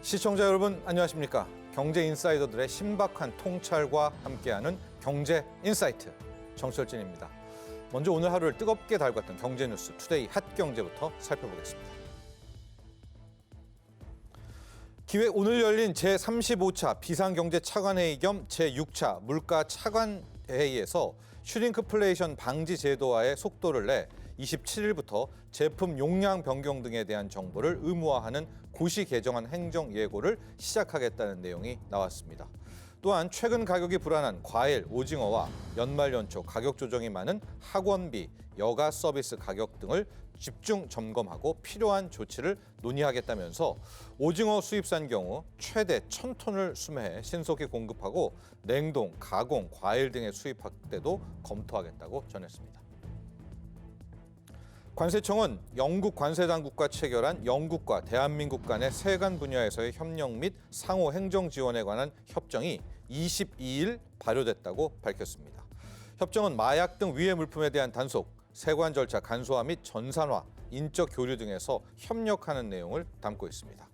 시청자 여러분 안녕하십니까? 경제 인사이더들의 신박한 통찰과 함께하는 경제 인사이트 정철진입니다. 먼저 오늘 하루를 뜨겁게 달궜던 경제 뉴스 투데이 핫경제부터 살펴보겠습니다. 기획 오늘 열린 제35차 비상경제 차관회의 겸 제6차 물가 차관회의에서 슈링크플레이션 방지 제도화의 속도를 내 27일부터 제품 용량 변경 등에 대한 정보를 의무화하는 고시 개정안 행정 예고를 시작하겠다는 내용이 나왔습니다. 또한 최근 가격이 불안한 과일, 오징어와 연말 연초 가격 조정이 많은 학원비, 여가 서비스 가격 등을 집중 점검하고 필요한 조치를 논의하겠다면서 오징어 수입산 경우 최대 1,000톤을 수매해 신속히 공급하고 냉동, 가공, 과일 등의 수입 확대도 검토하겠다고 전했습니다. 관세청은 영국 관세당국과 체결한 영국과 대한민국 간의 세관 분야에서의 협력 및 상호 행정 지원에 관한 협정이 22일 발효됐다고 밝혔습니다. 협정은 마약 등 위해 물품에 대한 단속, 세관 절차 간소화 및 전산화, 인적 교류 등에서 협력하는 내용을 담고 있습니다.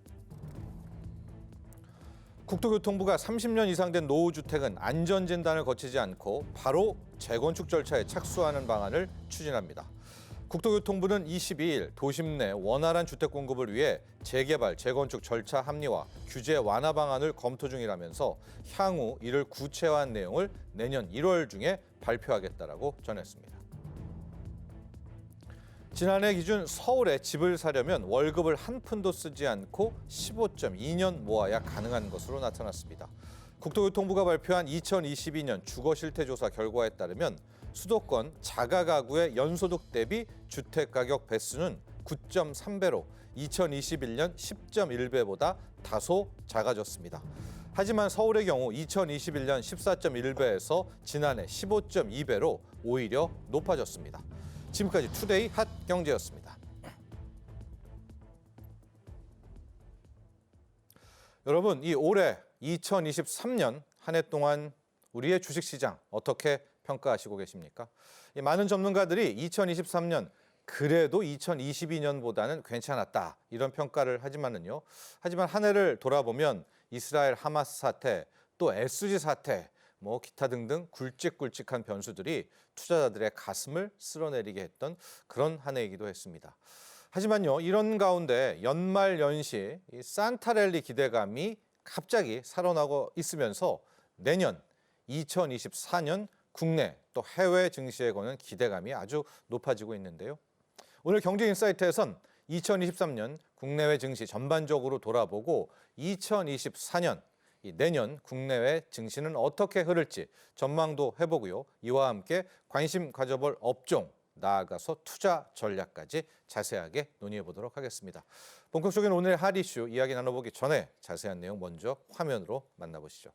국토교통부가 30년 이상 된 노후주택은 안전진단을 거치지 않고 바로 재건축 절차에 착수하는 방안을 추진합니다. 국토교통부는 22일 도심 내 원활한 주택 공급을 위해 재개발, 재건축 절차 합리화, 규제 완화 방안을 검토 중이라면서 향후 이를 구체화한 내용을 내년 1월 중에 발표하겠다라고 전했습니다. 지난해 기준 서울에 집을 사려면 월급을 한 푼도 쓰지 않고 15.2년 모아야 가능한 것으로 나타났습니다. 국토교통부가 발표한 2022년 주거실태조사 결과에 따르면 수도권 자가가구의 연소득 대비 주택가격 배수는 9.3배로 2021년 10.1배보다 다소 작아졌습니다. 하지만 서울의 경우 2021년 14.1배에서 지난해 15.2배로 오히려 높아졌습니다. 지금까지 투데이 핫 경제였습니다. 여러분, 이 올해 2023년 한 해 동안 우리의 주식시장 어떻게 평가하시고 계십니까? 많은 전문가들이 2023년 그래도 2022년보다는 괜찮았다 이런 평가를 하지만 한 해를 돌아보면 이스라엘 하마스 사태, 또 SG 사태, 기타 등등 굵직굵직한 변수들이 투자자들의 가슴을 쓸어내리게 했던 그런 한 해이기도 했습니다. 하지만요, 이런 가운데 연말 연시 이 산타랠리 기대감이 갑자기 살아나고 있으면서 내년 2024년 국내 또 해외 증시에 거는 기대감이 아주 높아지고 있는데요. 오늘 경제인사이트에선 2023년 국내외 증시 전반적으로 돌아보고 2024년 내년 국내외 증시는 어떻게 흐를지 전망도 해보고요. 이와 함께 관심 가져볼 업종, 나아가서 투자 전략까지 자세하게 논의해 보도록 하겠습니다. 본격적인 오늘의 핫 이슈 이야기 나눠보기 전에 자세한 내용 먼저 화면으로 만나보시죠.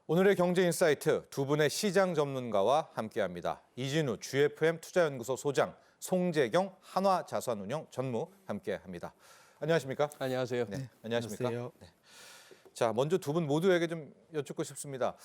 오늘의 경제인사이트 두 분의 시장 전문가와 함께합니다. 이진우 GFM 투자연구소 소장, 송재경 한화자산운용 전무 함께합니다. 안녕하십니까? 안녕하세요. 네, 안녕하십니까? 안녕하세요. 네. 자, 먼저 두 분 모두에게 좀 여쭙고 싶습니다.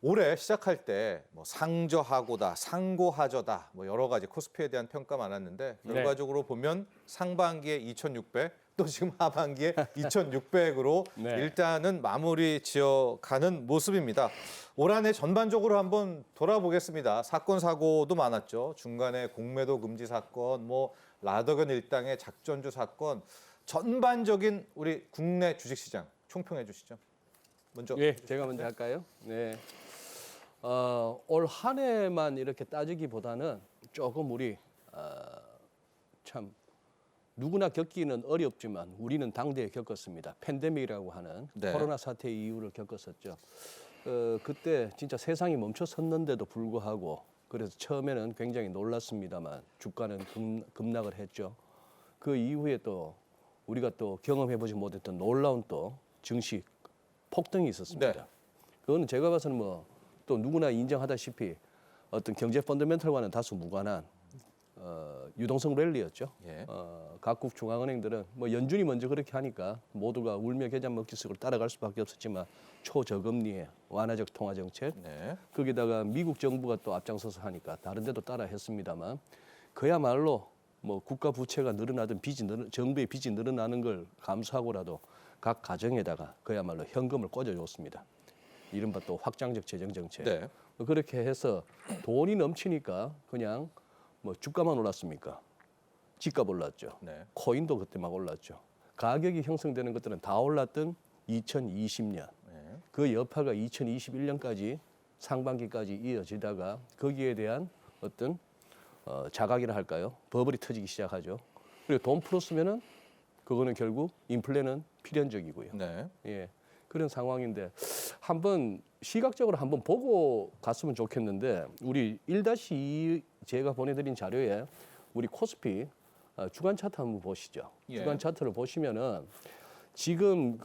올해 시작할 때 상저하고다, 상고하저다 여러 가지 코스피에 대한 평가 많았는데 결과적으로 보면 상반기에 2,600, 또 지금 하반기에 2,600으로 네. 일단은 마무리 지어가는 모습입니다. 올 한 해 전반적으로 한번 돌아보겠습니다. 사건 사고도 많았죠. 중간에 공매도 금지 사건, 라더견 일당의 작전주 사건, 전반적인 우리 국내 주식시장 총평해 주시죠. 먼저. 예, 제가 먼저 할까요? 네. 올 한 해만 이렇게 따지기보다는 조금 우리 참 누구나 겪기는 어렵지만 우리는 당대에 겪었습니다. 팬데믹이라고 하는 네. 코로나 사태 이후를 겪었었죠. 그때 진짜 세상이 멈춰 섰는데도 불구하고 그래서 처음에는 굉장히 놀랐습니다만 주가는 급락을 했죠. 그 이후에 또 우리가 또 경험해보지 못했던 놀라운 또 증시 폭등이 있었습니다. 네. 그거는 제가 봐서는 뭐 또 누구나 인정하다시피 어떤 경제 펀더멘털과는 다소 무관한 유동성 랠리였죠. 예. 각국 중앙은행들은 뭐 연준이 먼저 그렇게 하니까 모두가 울며 겨자 먹기 속으로 따라갈 수밖에 없었지만 초저금리의 완화적 통화 정책, 네. 거기다가 미국 정부가 또 앞장서서 하니까 다른 데도 따라 했습니다만 그야말로 뭐 국가 부채가 늘어나든 정부의 빚이 늘어나는 걸 감수하고라도 각 가정에다가 그야말로 현금을 꽂아줬습니다. 이른바 또 확장적 재정 정책. 네. 그렇게 해서 돈이 넘치니까 그냥 뭐 주가만 올랐습니까? 집값 올랐죠. 네. 코인도 그때 막 올랐죠. 가격이 형성되는 것들은 다 올랐던 2020년. 네. 그 여파가 2021년까지 상반기까지 이어지다가 거기에 대한 어떤 자각이라 할까요? 버블이 터지기 시작하죠. 그리고 돈 풀었으면은 그거는 결국 인플레는 필연적이고요. 네. 예. 그런 상황인데 한번 시각적으로 한번 보고 갔으면 좋겠는데 우리 1-2 제가 보내드린 자료에 우리 코스피 주간 차트 한번 보시죠. 예. 주간 차트를 보시면은 지금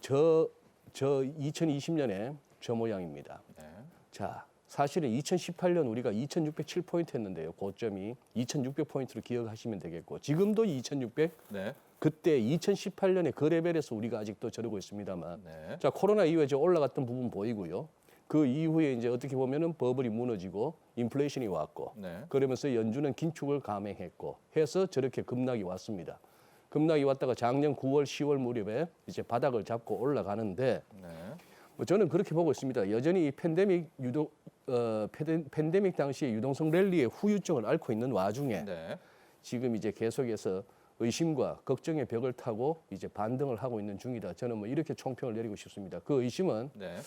저 2020년에 저 모양입니다. 네. 자, 사실은 2018년 우리가 2,607포인트 했는데요. 고점이 2,600포인트로 기억하시면 되겠고 지금도 2,600. 네. 그때 2018년에 그 레벨에서 우리가 아직도 저러고 있습니다만 네. 자 코로나 이후에 저 올라갔던 부분 보이고요. 그 이후에 이제 어떻게 보면은 버블이 무너지고 인플레이션이 왔고 네. 그러면서 연준은 긴축을 감행했고 해서 저렇게 급락이 왔습니다. 급락이 왔다가 작년 9월, 10월 무렵에 이제 바닥을 잡고 올라가는데 네. 뭐 저는 그렇게 보고 있습니다. 여전히 이 팬데믹 당시의 유동성 랠리의 후유증을 앓고 있는 와중에 네. 지금 이제 계속해서 의심과 걱정의 벽을 타고 이제 반등을 하고 있는 중이다. 저는 뭐 이렇게 총평을 내리고 싶습니다. 그 의심은 네.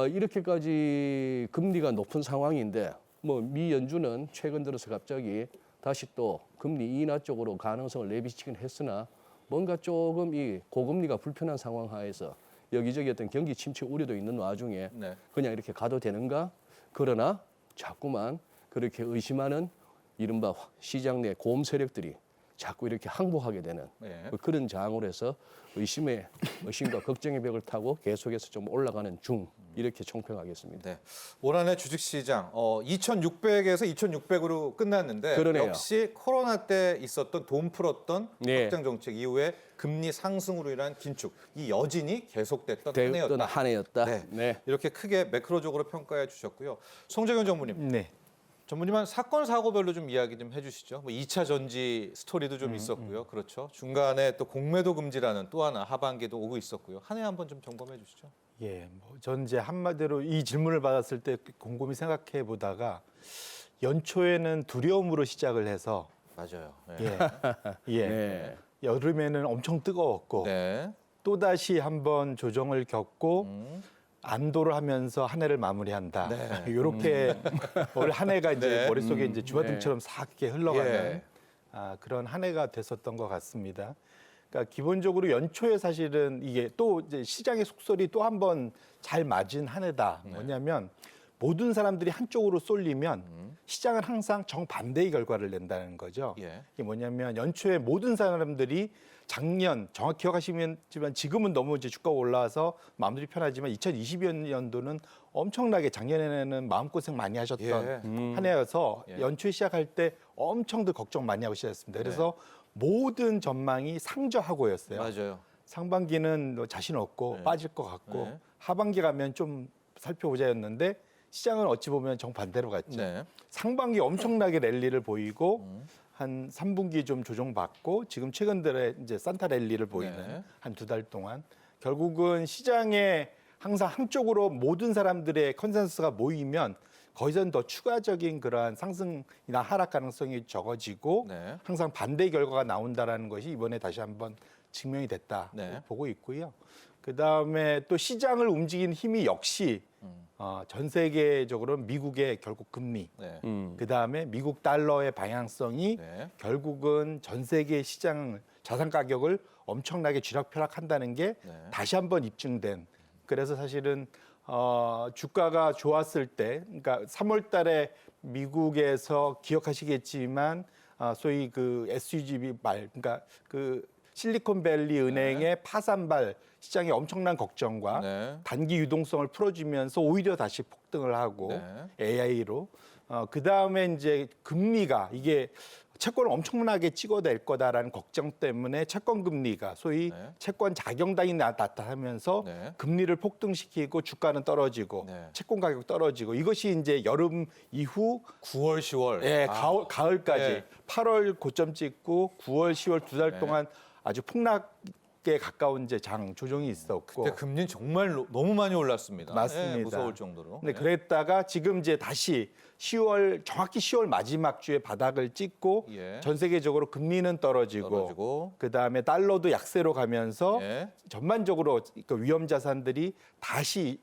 이렇게까지 금리가 높은 상황인데 뭐 미 연준은 최근 들어서 갑자기 다시 또 금리 인하 쪽으로 가능성을 내비치긴 했으나 뭔가 조금 이 고금리가 불편한 상황 하에서 여기저기 어떤 경기 침체 우려도 있는 와중에 네. 그냥 이렇게 가도 되는가? 그러나 자꾸만 그렇게 의심하는 이른바 시장 내 고음 세력들이 자꾸 이렇게 항복하게 되는 네. 그런 장으로 해서 의심과 걱정의 벽을 타고 계속해서 좀 올라가는 중 이렇게 총평하겠습니다. 네. 올 한해 주식시장 2,600에서 2,600으로 끝났는데 그러네요. 역시 코로나 때 있었던 돈 풀었던 네. 확장 정책 이후에 금리 상승으로 인한 긴축 이 여진이 계속됐던 한 되었던 해였다. 한 해였다. 네. 네. 이렇게 크게 매크로적으로 평가해 주셨고요. 송재균 전무님. 네. 전무님 사건 사고별로 좀 이야기 좀 해주시죠. 뭐 2차 전지 스토리도 좀 있었고요. 그렇죠. 중간에 또 공매도 금지라는 또 하나 하반기도 오고 있었고요. 한 해 한번 좀 점검해 주시죠. 예, 전 이제 한마디로 이 질문을 받았을 때 곰곰이 생각해 보다가 연초에는 두려움으로 시작을 해서 맞아요. 네. 예, 네. 여름에는 엄청 뜨거웠고 네. 또 다시 한번 조정을 겪고 음. 안도를 하면서 한 해를 마무리한다. 네. 이렇게 올 한 해가 이제 네. 머릿속에 이제 주마등처럼 싹 이렇게 흘러가는 예. 그런 한 해가 됐었던 것 같습니다. 그러니까 기본적으로 연초에 사실은 이게 또 이제 시장의 속설이 또 한 번 잘 맞은 한 해다. 뭐냐면 모든 사람들이 한쪽으로 쏠리면 시장은 항상 정반대의 결과를 낸다는 거죠. 예. 이게 뭐냐면 연초에 모든 사람들이 작년 정확히 기억하시면 지금은 너무 이제 주가가 올라와서 마음들이 편하지만 2020년도는 엄청나게 작년에는 마음고생 많이 하셨던 예. 한 해여서 예. 연초에 시작할 때 엄청들 걱정 많이 하고 시작했습니다. 그래서 모든 전망이 상저하고였어요. 맞아요. 상반기는 뭐 자신 없고 네. 빠질 것 같고 네. 하반기 가면 좀 살펴보자였는데 시장은 어찌 보면 정반대로 갔죠. 네. 상반기 엄청나게 랠리를 보이고 한 3분기 좀 조정받고 지금 최근 들에 이제 산타 랠리를 보이는 네. 한 2달 동안 결국은 시장에 항상 한쪽으로 모든 사람들의 컨센서스가 모이면 거기서는 더 추가적인 그러한 상승이나 하락 가능성이 적어지고 네. 항상 반대의 결과가 나온다라는 것이 이번에 다시 한번 증명이 됐다 네. 보고 있고요. 그다음에 또 시장을 움직이는 힘이 역시 전 세계적으로 미국의 결국 금리, 네. 그다음에 미국 달러의 방향성이 네. 결국은 전 세계 시장 자산 가격을 엄청나게 쥐락펴락한다는 게 네. 다시 한번 입증된. 그래서 사실은 주가가 좋았을 때, 그러니까 3월달에 미국에서 기억하시겠지만 소위 그 SVB 말, 그러니까 그 실리콘밸리 은행의 파산발 시장의 엄청난 걱정과 네. 단기 유동성을 풀어주면서 오히려 다시 폭등을 하고 네. AI로 그 다음에 이제 금리가 이게 채권을 엄청나게 찍어낼 거다라는 걱정 때문에 채권 금리가 소위 네. 채권 자경단이 나타나면서 네. 금리를 폭등시키고 주가는 떨어지고 네. 채권 가격 떨어지고 이것이 이제 여름 이후 9월, 10월. 예, 가을까지 네. 8월 고점 찍고 9월, 10월 두 달 네. 동안 아주 폭락에 가까운 이제 장 조정이 있었고 그때 금리는 정말 너무 많이 올랐습니다. 맞습니다. 예, 무서울 정도로. 근데 네. 그랬다가 지금 이제 다시 10월 정확히 10월 마지막 주에 바닥을 찍고 예. 전 세계적으로 금리는 떨어지고 그다음에 달러도 약세로 가면서 예. 전반적으로 그 위험 자산들이 다시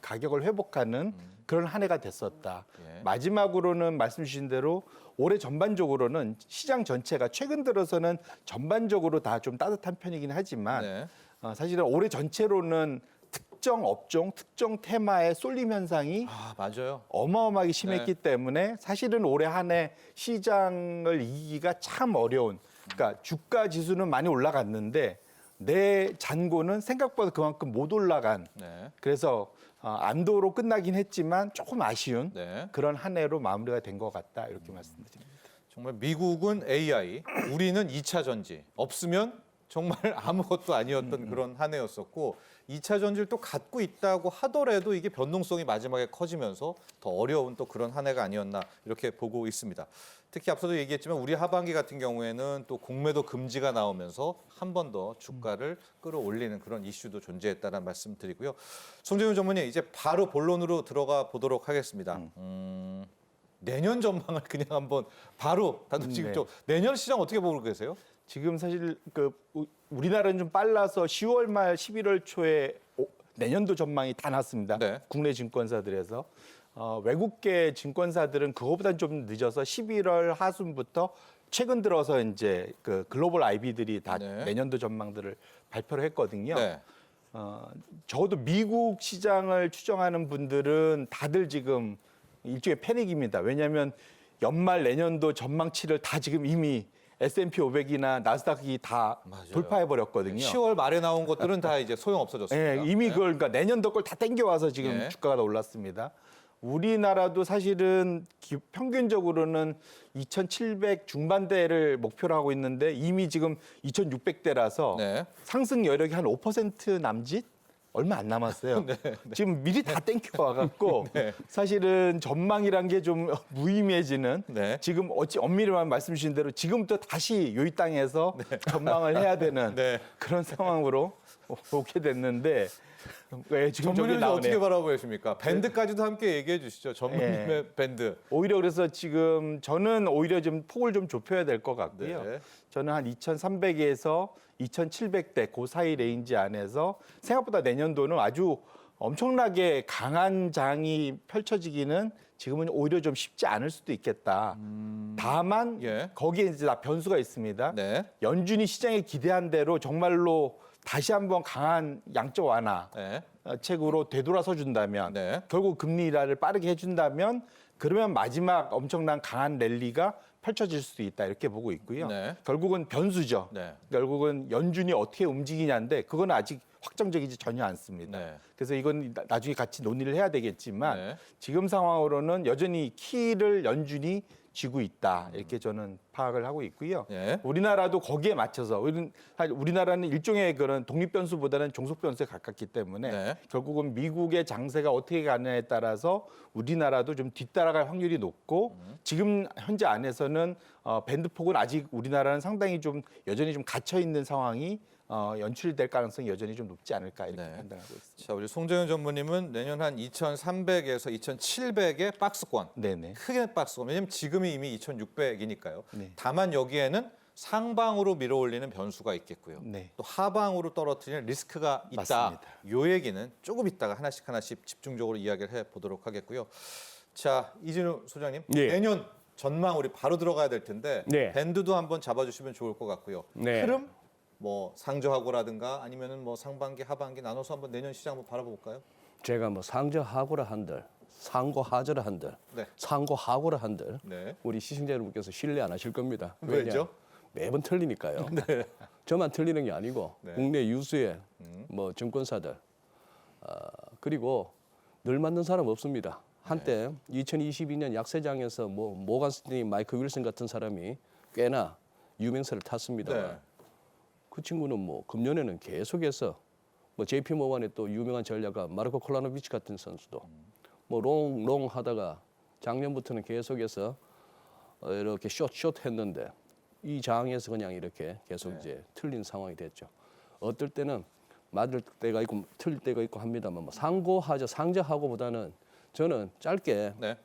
가격을 회복하는 그런 한 해가 됐었다. 예. 마지막으로는 말씀 주신 대로 올해 전반적으로는 시장 전체가 최근 들어서는 전반적으로 다 좀 따뜻한 편이긴 하지만 네. 사실은 올해 전체로는 특정 업종, 특정 테마의 쏠림 현상이 맞아요. 어마어마하게 심했기 네. 때문에 사실은 올해 한 해 시장을 이기기가 참 어려운. 그러니까 주가 지수는 많이 올라갔는데 내 잔고는 생각보다 그만큼 못 올라간. 네. 그래서 안도로 끝나긴 했지만 조금 아쉬운 네. 그런 한 해로 마무리가 된 것 같다 이렇게 말씀드립니다. 정말 미국은 AI, 우리는 2차 전지. 없으면 정말 아무것도 아니었던 그런 한 해였었고 2차 전지를 또 갖고 있다고 하더라도 이게 변동성이 마지막에 커지면서 더 어려운 또 그런 한 해가 아니었나 이렇게 보고 있습니다. 특히 앞서도 얘기했지만 우리 하반기 같은 경우에는 또 공매도 금지가 나오면서 한 번 더 주가를 끌어올리는 그런 이슈도 존재했다는 말씀 드리고요. 송재윤 전문의 이제 바로 본론으로 들어가 보도록 하겠습니다. 내년 전망을 그냥 한번 바로 단도직입적으로 내년 시장 어떻게 보고 계세요? 지금 사실 우리나라는 좀 빨라서 10월 말 11월 초에 내년도 전망이 다 났습니다. 네. 국내 증권사들에서 외국계 증권사들은 그거보다는 좀 늦어서 11월 하순부터 최근 들어서 이제 그 글로벌 IB들이 다 네. 내년도 전망들을 발표를 했거든요. 네. 적어도 미국 시장을 추정하는 분들은 다들 지금 일종의 패닉입니다. 왜냐하면 연말 내년도 전망치를 다 지금 이미 S&P 500이나 나스닥이 다 맞아요. 돌파해 버렸거든요. 10월 말에 나온 것들은 다 이제 소용 없어졌습니다. 예, 이미 그걸 그러니까 내년도 걸 다 땡겨와서 지금 예. 주가가 다 올랐습니다. 우리나라도 사실은 평균적으로는 2,700 중반대를 목표로 하고 있는데 이미 지금 2,600대라서 네. 상승 여력이 한 5% 남짓? 얼마 안 남았어요. 지금 미리 다 땡겨와갖고 사실은 전망이란 게 좀 무의미해지는 네. 지금 엄밀히만 말씀 주신 대로 지금부터 다시 요 이 땅에서 전망을 해야 되는 네. 그런 상황으로 오게 됐는데 지금 저기 전문님은 나오네요. 어떻게 바라보십니까? 밴드까지도 함께 얘기해 주시죠. 전문님의 밴드. 오히려 그래서 지금 저는 오히려 좀 폭을 좀 좁혀야 될 것 같고요. 네. 저는 한 2,300에서 2,700대 그 사이 레인지 안에서 생각보다 내년도는 아주 엄청나게 강한 장이 펼쳐지기는 지금은 오히려 좀 쉽지 않을 수도 있겠다. 다만 예. 거기에 이제 다 변수가 있습니다. 네. 연준이 시장에 기대한 대로 정말로 다시 한번 강한 양적 완화 네. 책으로 되돌아서 준다면 네. 결국 금리 인하를 빠르게 해준다면 그러면 마지막 엄청난 강한 랠리가 펼쳐질 수도 있다 이렇게 보고 있고요. 네. 결국은 변수죠. 네. 결국은 연준이 어떻게 움직이냐인데 그건 아직 확정적이지 전혀 않습니다. 네. 그래서 이건 나중에 같이 논의를 해야 되겠지만 네. 지금 상황으로는 여전히 키를 연준이 쥐고 있다 이렇게 저는 파악을 하고 있고요. 네. 우리나라도 거기에 맞춰서 우리나라는 일종의 그런 독립 변수보다는 종속 변수에 가깝기 때문에 네. 결국은 미국의 장세가 어떻게 가느냐에 따라서 우리나라도 좀 뒤따라갈 확률이 높고 지금 현재 안에서는 밴드폭은 아직 우리나라는 상당히 좀 여전히 좀 갇혀 있는 상황이 연출될 가능성이 여전히 좀 높지 않을까 이렇게 네. 판단하고 있습니다. 자, 우리 송재윤 전무님은 내년 한 2,300에서 2,700의 박스권. 네네. 크게 박스권. 왜냐면 지금이 이미 2,600이니까요. 네. 다만 여기에는 상방으로 밀어올리는 변수가 있겠고요. 네. 또 하방으로 떨어뜨리는 리스크가 있다. 맞습니다. 요 얘기는 조금 있다가 하나씩 집중적으로 이야기를 해보도록 하겠고요. 자, 이진우 소장님, 예. 내년 전망 우리 바로 들어가야 될 텐데 네. 밴드도 한번 잡아주시면 좋을 것 같고요. 네. 흐름, 뭐 상저하고라든가 아니면은 뭐 상반기, 하반기 나눠서 한번 내년 시장 한번 바라볼까요? 제가 뭐 상저하고라 한들, 상고하저라 한들, 네. 상고하고라 한들 네. 우리 시청자 여러분께서 신뢰 안 하실 겁니다. 왜죠? 매번 틀리니까요. 저만 틀리는 게 아니고 네. 국내 유수의 뭐 증권사들 그리고 늘 맞는 사람 없습니다. 한때 2022년 약세장에서 뭐 모간 스탠리, 마이크 윌슨 같은 사람이 꽤나 유명세를 탔습니다. 네. 그 친구는 뭐 금년에는 계속해서 뭐 JP 모건의 또 유명한 전략가 마르코 콜라노비치 같은 선수도 뭐 롱 하다가 작년부터는 계속해서 이렇게 숏 했는데 이 장에서 그냥 이렇게 계속 이제 틀린 상황이 됐죠. 어떨 때는 맞을 때가 있고 틀릴 때가 있고 합니다만 뭐 상고하저 상저하고보다는 저는 짧게 네.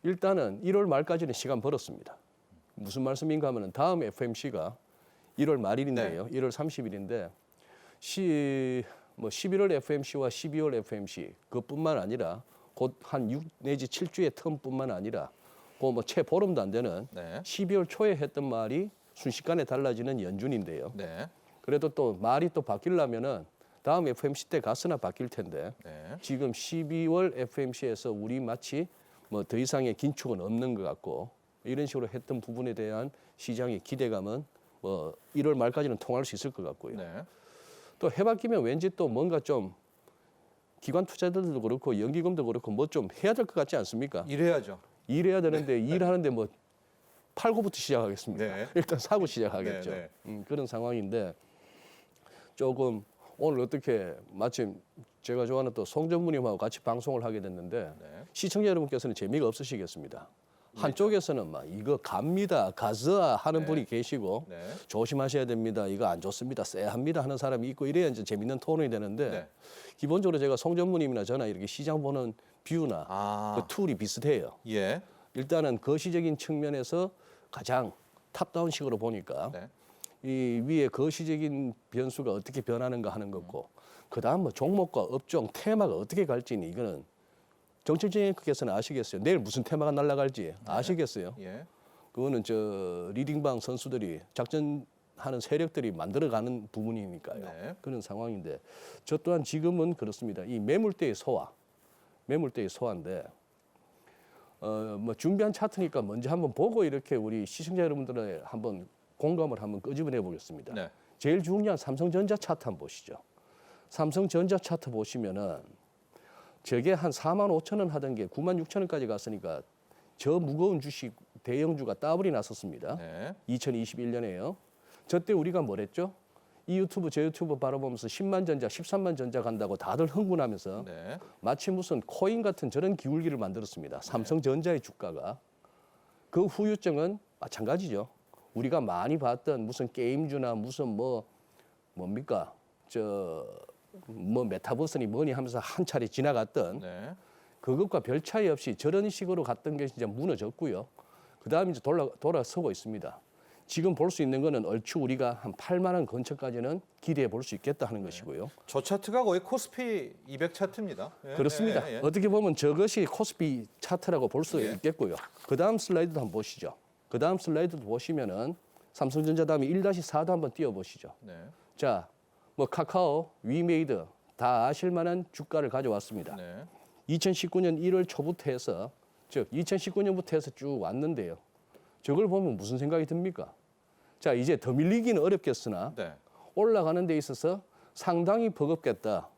일단은 1월 말까지는 시간 벌었습니다. 무슨 말씀인가 하면은 다음 FMC가 1월 말일인데요. 1월 30일인데 뭐 11월 FMC와 12월 FMC 그뿐만 아니라 곧 한 6 내지 7주의 텀뿐만 아니라 뭐 채 보름도 안 되는 네. 12월 초에 했던 말이 순식간에 달라지는 연준인데요. 네. 그래도 또 말이 또 바뀌려면은 다음 FMC 때 가서나 바뀔 텐데 네. 지금 12월 FMC에서 우리 마치 뭐 더 이상의 긴축은 없는 것 같고 이런 식으로 했던 부분에 대한 시장의 기대감은 뭐 1월 말까지는 통할 수 있을 것 같고요. 네. 또 해바뀌면 왠지 또 뭔가 좀 기관 투자들도 그렇고 연기금도 그렇고 뭐 좀 해야 될 것 같지 않습니까? 이래야죠. 일해야 되는데 일하는데 뭐 팔고부터 시작하겠습니다. 네. 일단 사고 시작하겠죠. 네, 그런 상황인데 조금 오늘 어떻게 마침 제가 좋아하는 또 송전무님하고 같이 방송을 하게 됐는데 네. 시청자 여러분께서는 재미가 없으시겠습니다. 한쪽에서는 막 이거 갑니다, 가즈아 하는 분이 계시고 네. 조심하셔야 됩니다. 이거 안 좋습니다, 쎄합니다 하는 사람이 있고 이래야 이제 재밌는 토론이 되는데 네. 기본적으로 제가 송전무님이나 저나 이렇게 시장 보는 뷰나 아. 그 툴이 비슷해요. 예. 일단은 거시적인 측면에서 가장 탑다운식으로 보니까 네. 이 위에 거시적인 변수가 어떻게 변하는가 하는 거고 그다음 뭐 종목과 업종 테마가 어떻게 갈지는 이거는 정책진께서는 아시겠어요. 내일 무슨 테마가 날아갈지 아시겠어요. 예. 그거는 저 리딩방 선수들이 작전하는 세력들이 만들어가는 부분이니까요. 네. 그런 상황인데 저 또한 지금은 그렇습니다. 이 매물대의 소화인데 뭐 준비한 차트니까 먼저 한번 보고 이렇게 우리 시청자 여러분들의 한번 공감을 한번 끄집어내 보겠습니다. 네. 제일 중요한 삼성전자 차트 한번 보시죠. 삼성전자 차트 보시면은 저게 한 4만 5천 원 하던 게 9만 6천 원까지 갔으니까 저 무거운 주식 대형주가 따블이 났었습니다. 네. 2021년에요. 저때 우리가 뭐랬죠? 이 유튜브 저 유튜브 바라보면서 10만 전자, 13만 전자 간다고 다들 흥분하면서 네. 마치 무슨 코인 같은 저런 기울기를 만들었습니다. 삼성전자의 주가가. 그 후유증은 마찬가지죠. 우리가 많이 봤던 무슨 게임주나 무슨 뭡니까? 뭐 메타버스니 뭐니 하면서 한 차례 지나갔던 네. 그것과 별 차이 없이 저런 식으로 갔던 게 진짜 무너졌고요. 그다음에 이제 돌아서고 있습니다. 지금 볼 수 있는 거는 얼추 우리가 한 8만 원 근처까지는 기대해 볼 수 있겠다 하는 것이고요. 저 차트가 거의 코스피 200 차트입니다. 예, 그렇습니다. 예, 예. 어떻게 보면 저것이 코스피 차트라고 볼 수 예. 있겠고요. 그 다음 슬라이드도 한번 보시죠. 그 다음 슬라이드도 보시면은 삼성전자 다음에 1-4도 한번 띄워보시죠. 네. 자, 뭐 카카오, 위메이드 다 아실 만한 주가를 가져왔습니다. 네. 2019년 1월 초부터 해서 즉 2019년부터 해서 쭉 왔는데요. 저걸 보면 무슨 생각이 듭니까? 자, 이제 더 밀리기는 어렵겠으나 네. 올라가는 데 있어서 상당히 버겁겠다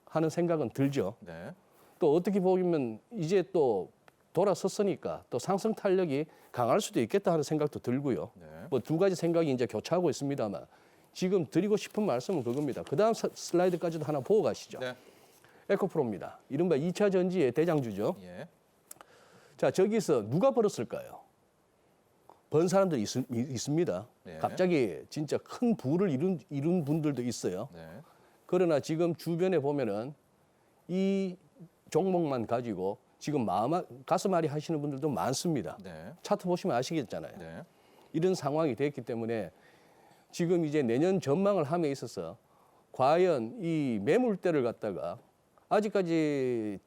하는 생각은 들죠. 네. 또 어떻게 보면 이제 또 돌아섰으니까 또 상승 탄력이 강할 수도 있겠다 하는 생각도 들고요. 네. 뭐 두 가지 생각이 이제 교차하고 있습니다만 지금 드리고 싶은 말씀은 그겁니다. 그 다음 슬라이드까지도 하나 보고 가시죠. 네. 에코프로입니다. 이른바 2차 전지의 대장주죠. 예. 자, 저기서 누가 벌었을까요? 번 사람들이 있습니다. 네. 갑자기 진짜 큰 부를 이룬 분들도 있어요. 네. 그러나 지금 주변에 보면은 이 종목만 가지고 지금 가슴앓이 하시는 분들도 많습니다. 네. 차트 보시면 아시겠잖아요. 네. 이런 상황이 됐기 때문에 지금 이제 내년 전망을 함에 있어서 과연 이 매물대를 갖다가 아직까지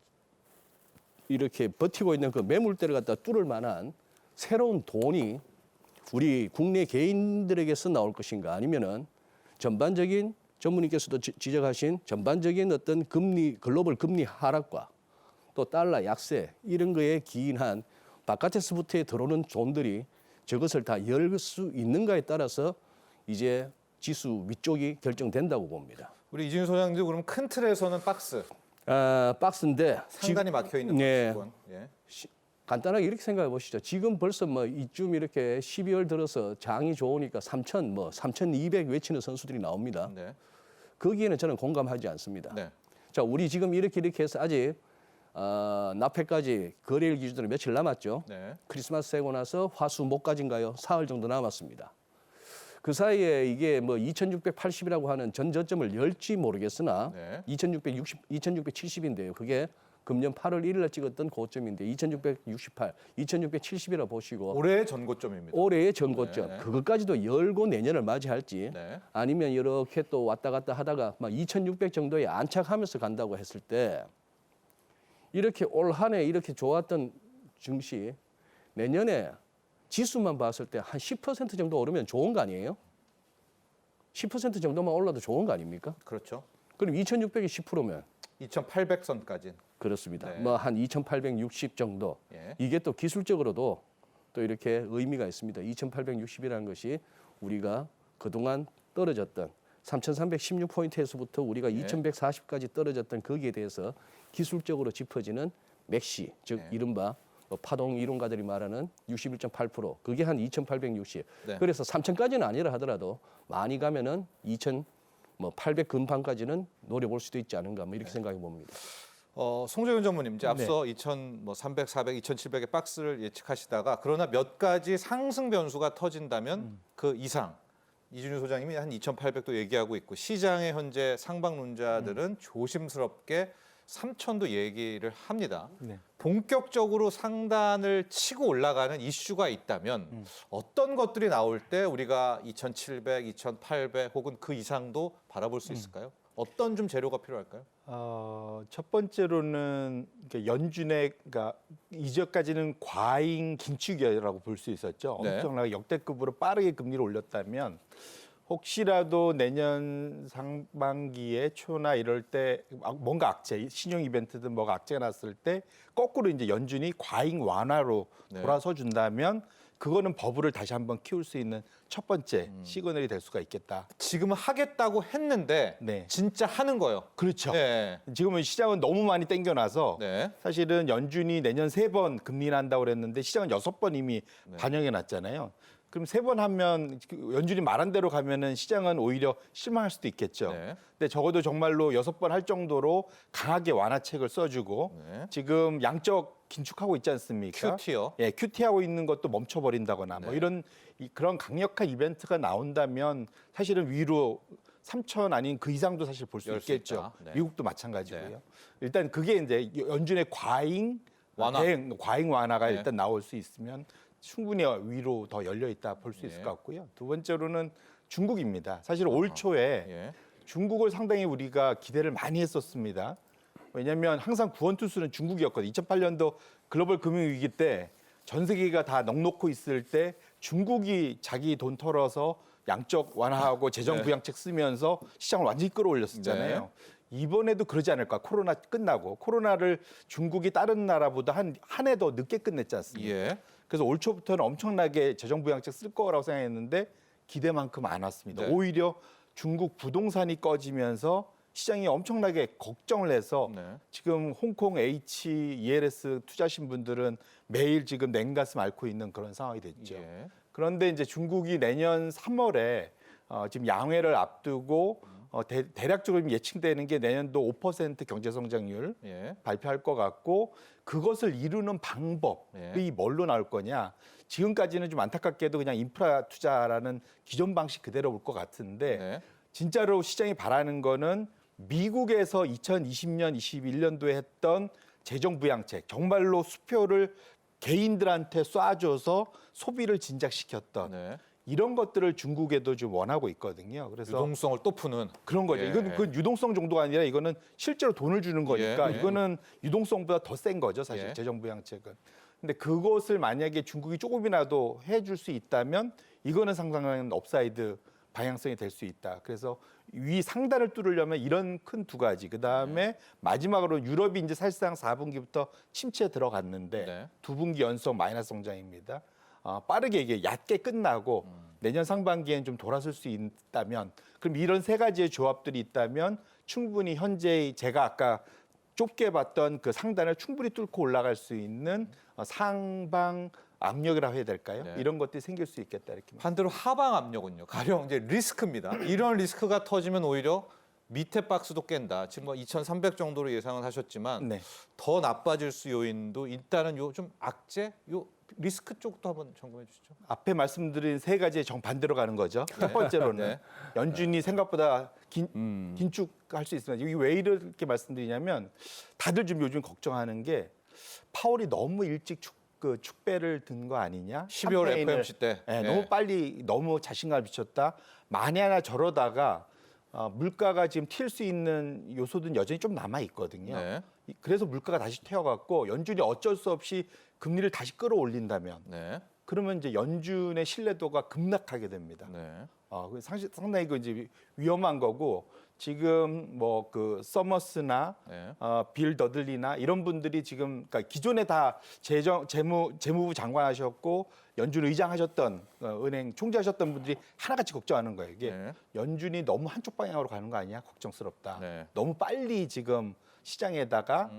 이렇게 버티고 있는 그 매물대를 갖다 뚫을 만한 새로운 돈이 우리 국내 개인들에게서 나올 것인가 아니면은 전반적인 전문의께서도 지적하신 전반적인 어떤 금리 글로벌 금리 하락과 또 달러 약세 이런 거에 기인한 바깥에서부터 들어오는 돈들이 저것을 다 열 수 있는가에 따라서 이제 지수 위쪽이 결정된다고 봅니다. 우리 이진우 소장님도 그럼 큰 틀에서는 박스 박스인데 상단이 막혀 있는 네. 거죠. 예. 간단하게 이렇게 생각해 보시죠. 지금 벌써 뭐 이쯤 이렇게 12월 들어서 장이 좋으니까 3,000, 뭐 3,200 외치는 선수들이 나옵니다. 네. 거기에는 저는 공감하지 않습니다. 네. 자, 우리 지금 이렇게 해서 아직 납회까지 거래일 기준으로 며칠 남았죠. 네. 크리스마스 세고 나서 화수목까지인가요? 사흘 정도 남았습니다. 그 사이에 이게 뭐 2,680이라고 하는 전 저점을 열지 모르겠으나 네. 2,670인데요. 그게 금년 8월 1일 날 찍었던 고점인데 2,668, 2,670이라 보시고 올해의 전고점입니다. 올해의 전고점 네. 그것까지도 열고 내년을 맞이할지 네. 아니면 이렇게 또 왔다 갔다 하다가 막 2,600 정도에 안착하면서 간다고 했을 때 이렇게 올 한 해 이렇게 좋았던 증시 내년에 지수만 봤을 때 한 10% 정도 오르면 좋은 거 아니에요? 10% 정도만 올라도 좋은 거 아닙니까? 그렇죠. 그럼 2,600이 10%면 2,800선까지. 그렇습니다. 네. 뭐 한 2,860 정도. 예. 이게 또 기술적으로도 또 이렇게 의미가 있습니다. 2,860이라는 것이 우리가 그동안 떨어졌던 3,316포인트에서부터 우리가 네. 2,140까지 떨어졌던 거기에 대해서 기술적으로 짚어지는 맥시, 즉 네. 이른바 뭐 파동 이론가들이 말하는 61.8%, 그게 한 2,860. 네. 그래서 3,000까지는 아니라 하더라도 많이 가면은 2,800 근방까지는 노려볼 수도 있지 않은가 뭐 이렇게 생각해 봅니다. 송재윤 전무님 이제 앞서 2,300, 400, 2,700의 박스를 예측하시다가 그러나 몇 가지 상승 변수가 터진다면 그 이상 이준유 소장님이 한 2,800도 얘기하고 있고 시장의 현재 상방론자들은 조심스럽게 3,000도 얘기를 합니다. 네. 본격적으로 상단을 치고 올라가는 이슈가 있다면 어떤 것들이 나올 때 우리가 2,700, 2,800 혹은 그 이상도 바라볼 수 있을까요? 어떤 좀 재료가 필요할까요? 첫 번째로는 연준의 그러니까 이전까지는 과잉 긴축이라고 볼 수 있었죠. 네. 엄청나게 역대급으로 빠르게 금리를 올렸다면 혹시라도 내년 상반기에 초나 이럴 때 뭔가 악재, 신용 이벤트든 뭐가 악재가 났을 때 거꾸로 이제 연준이 과잉 완화로 네. 돌아서 준다면 그거는 버블을 다시 한번 키울 수 있는 첫 번째 시그널이 될 수가 있겠다. 지금은 하겠다고 했는데 네. 진짜 하는 거예요. 그렇죠. 네. 지금은 시장은 너무 많이 땡겨놔서 네. 사실은 연준이 내년 3번 금리를 한다고 그랬는데 시장은 6번 이미 네. 반영해 놨잖아요. 그럼 3번 하면 연준이 말한 대로 가면은 시장은 오히려 실망할 수도 있겠죠. 네. 근데 적어도 정말로 6번 할 정도로 강하게 완화책을 써주고 네. 지금 양적 긴축하고 있지 않습니까? 큐티어. 예, 큐티하고 있는 것도 멈춰버린다거나 뭐 네. 이런 그런 강력한 이벤트가 나온다면 사실은 위로 3천 아닌 그 이상도 사실 볼 수 열 수 있겠죠. 있다. 네. 미국도 마찬가지고요. 네. 일단 그게 이제 연준의 과잉 완화. 과잉 완화가 네. 일단 나올 수 있으면 충분히 위로 더 열려 있다 볼 수 있을 네. 것 같고요. 두 번째로는 중국입니다. 사실 올 초에 예. 중국을 상당히 우리가 기대를 많이 했었습니다. 왜냐하면 항상 구원투수는 중국이었거든요. 2008년도 글로벌 금융위기 때 전 세계가 다 넋놓고 있을 때 중국이 자기 돈 털어서 양적 완화하고 재정 네. 부양책 쓰면서 시장을 완전히 끌어올렸었잖아요. 이번에도 그러지 않을까. 코로나 끝나고 코로나를 중국이 다른 나라보다 한 해 더 늦게 끝냈지 않습니까? 예. 그래서 올 초부터는 엄청나게 재정 부양책 쓸 거라고 생각했는데 기대만큼 안 왔습니다. 네. 오히려 중국 부동산이 꺼지면서 시장이 엄청나게 걱정을 해서 네. 지금 홍콩 ELS 투자하신 분들은 매일 지금 냉가슴 앓고 있는 그런 상황이 됐죠. 예. 그런데 이제 중국이 내년 3월에 지금 양회를 앞두고 대략적으로 예측되는 게 내년도 5% 경제 성장률 예. 발표할 것 같고 그것을 이루는 방법이 예. 뭘로 나올 거냐. 지금까지는 좀 안타깝게도 그냥 인프라 투자라는 기존 방식 그대로 올 것 같은데 네. 진짜로 시장이 바라는 거는 미국에서 2020년, 21년도에 했던 재정 부양책 정말로 수표를 개인들한테 쏴줘서 소비를 진작시켰던 네. 이런 것들을 중국에도 좀 원하고 있거든요. 그래서 유동성을 또 푸는 그런 거죠. 예, 이건 예. 그 유동성 정도가 아니라 이거는 실제로 돈을 주는 거니까 예, 예. 이거는 유동성보다 더 센 거죠, 사실 예. 재정부양책은. 근데 그것을 만약에 중국이 조금이라도 해줄 수 있다면 이거는 상당한 업사이드 방향성이 될 수 있다. 그래서 위 상단을 뚫으려면 이런 큰 두 가지. 그 다음에 마지막으로 유럽이 이제 사실상 4분기부터 침체에 들어갔는데 네. 두 분기 연속 마이너스 성장입니다. 빠르게 이게 얕게 끝나고 내년 상반기엔 좀 돌아설 수 있다면 그럼 이런 세 가지의 조합들이 있다면 충분히 현재 제가 아까 좁게 봤던 그 상단을 충분히 뚫고 올라갈 수 있는 상방 압력이라고 해야 될까요? 네. 이런 것들이 생길 수 있겠다 이렇게. 반대로 하방 압력은요. 가령 이제 리스크입니다. 이런 리스크가 터지면 오히려 밑에 박스도 깬다. 지금 뭐 2,300 정도로 예상을 하셨지만 네. 더 나빠질 수 요인도 일단은 요 좀 악재, 요 리스크 쪽도 한번 점검해 주시죠. 앞에 말씀드린 세 가지의 정반대로 가는 거죠. 첫 번째로는 네. 연준이 생각보다 긴축할 수 있습니다. 이게 왜 이렇게 말씀드리냐면 다들 좀 요즘 걱정하는 게 파월이 너무 일찍 축배를 든 거 아니냐? 12월 캠페인을, FOMC 때. 예, 예. 너무 빨리 너무 자신감을 비쳤다. 만에 하나 저러다가 물가가 지금 튈 수 있는 요소들은 여전히 좀 남아 있거든요. 네. 그래서 물가가 다시 튀어갖고 연준이 어쩔 수 없이 금리를 다시 끌어올린다면 네. 그러면 이제 연준의 신뢰도가 급락하게 됩니다. 네. 상당히 그 이제 위험한 거고 지금 뭐 그 서머스나 네. 빌 더들리나 이런 분들이 지금 그러니까 기존에 다 재무부 장관 하셨고 연준 의장 하셨던 은행 총재하셨던 분들이 하나같이 걱정하는 거예요. 이게 네. 연준이 너무 한쪽 방향으로 가는 거 아니야? 걱정스럽다. 네. 너무 빨리 지금 시장에다가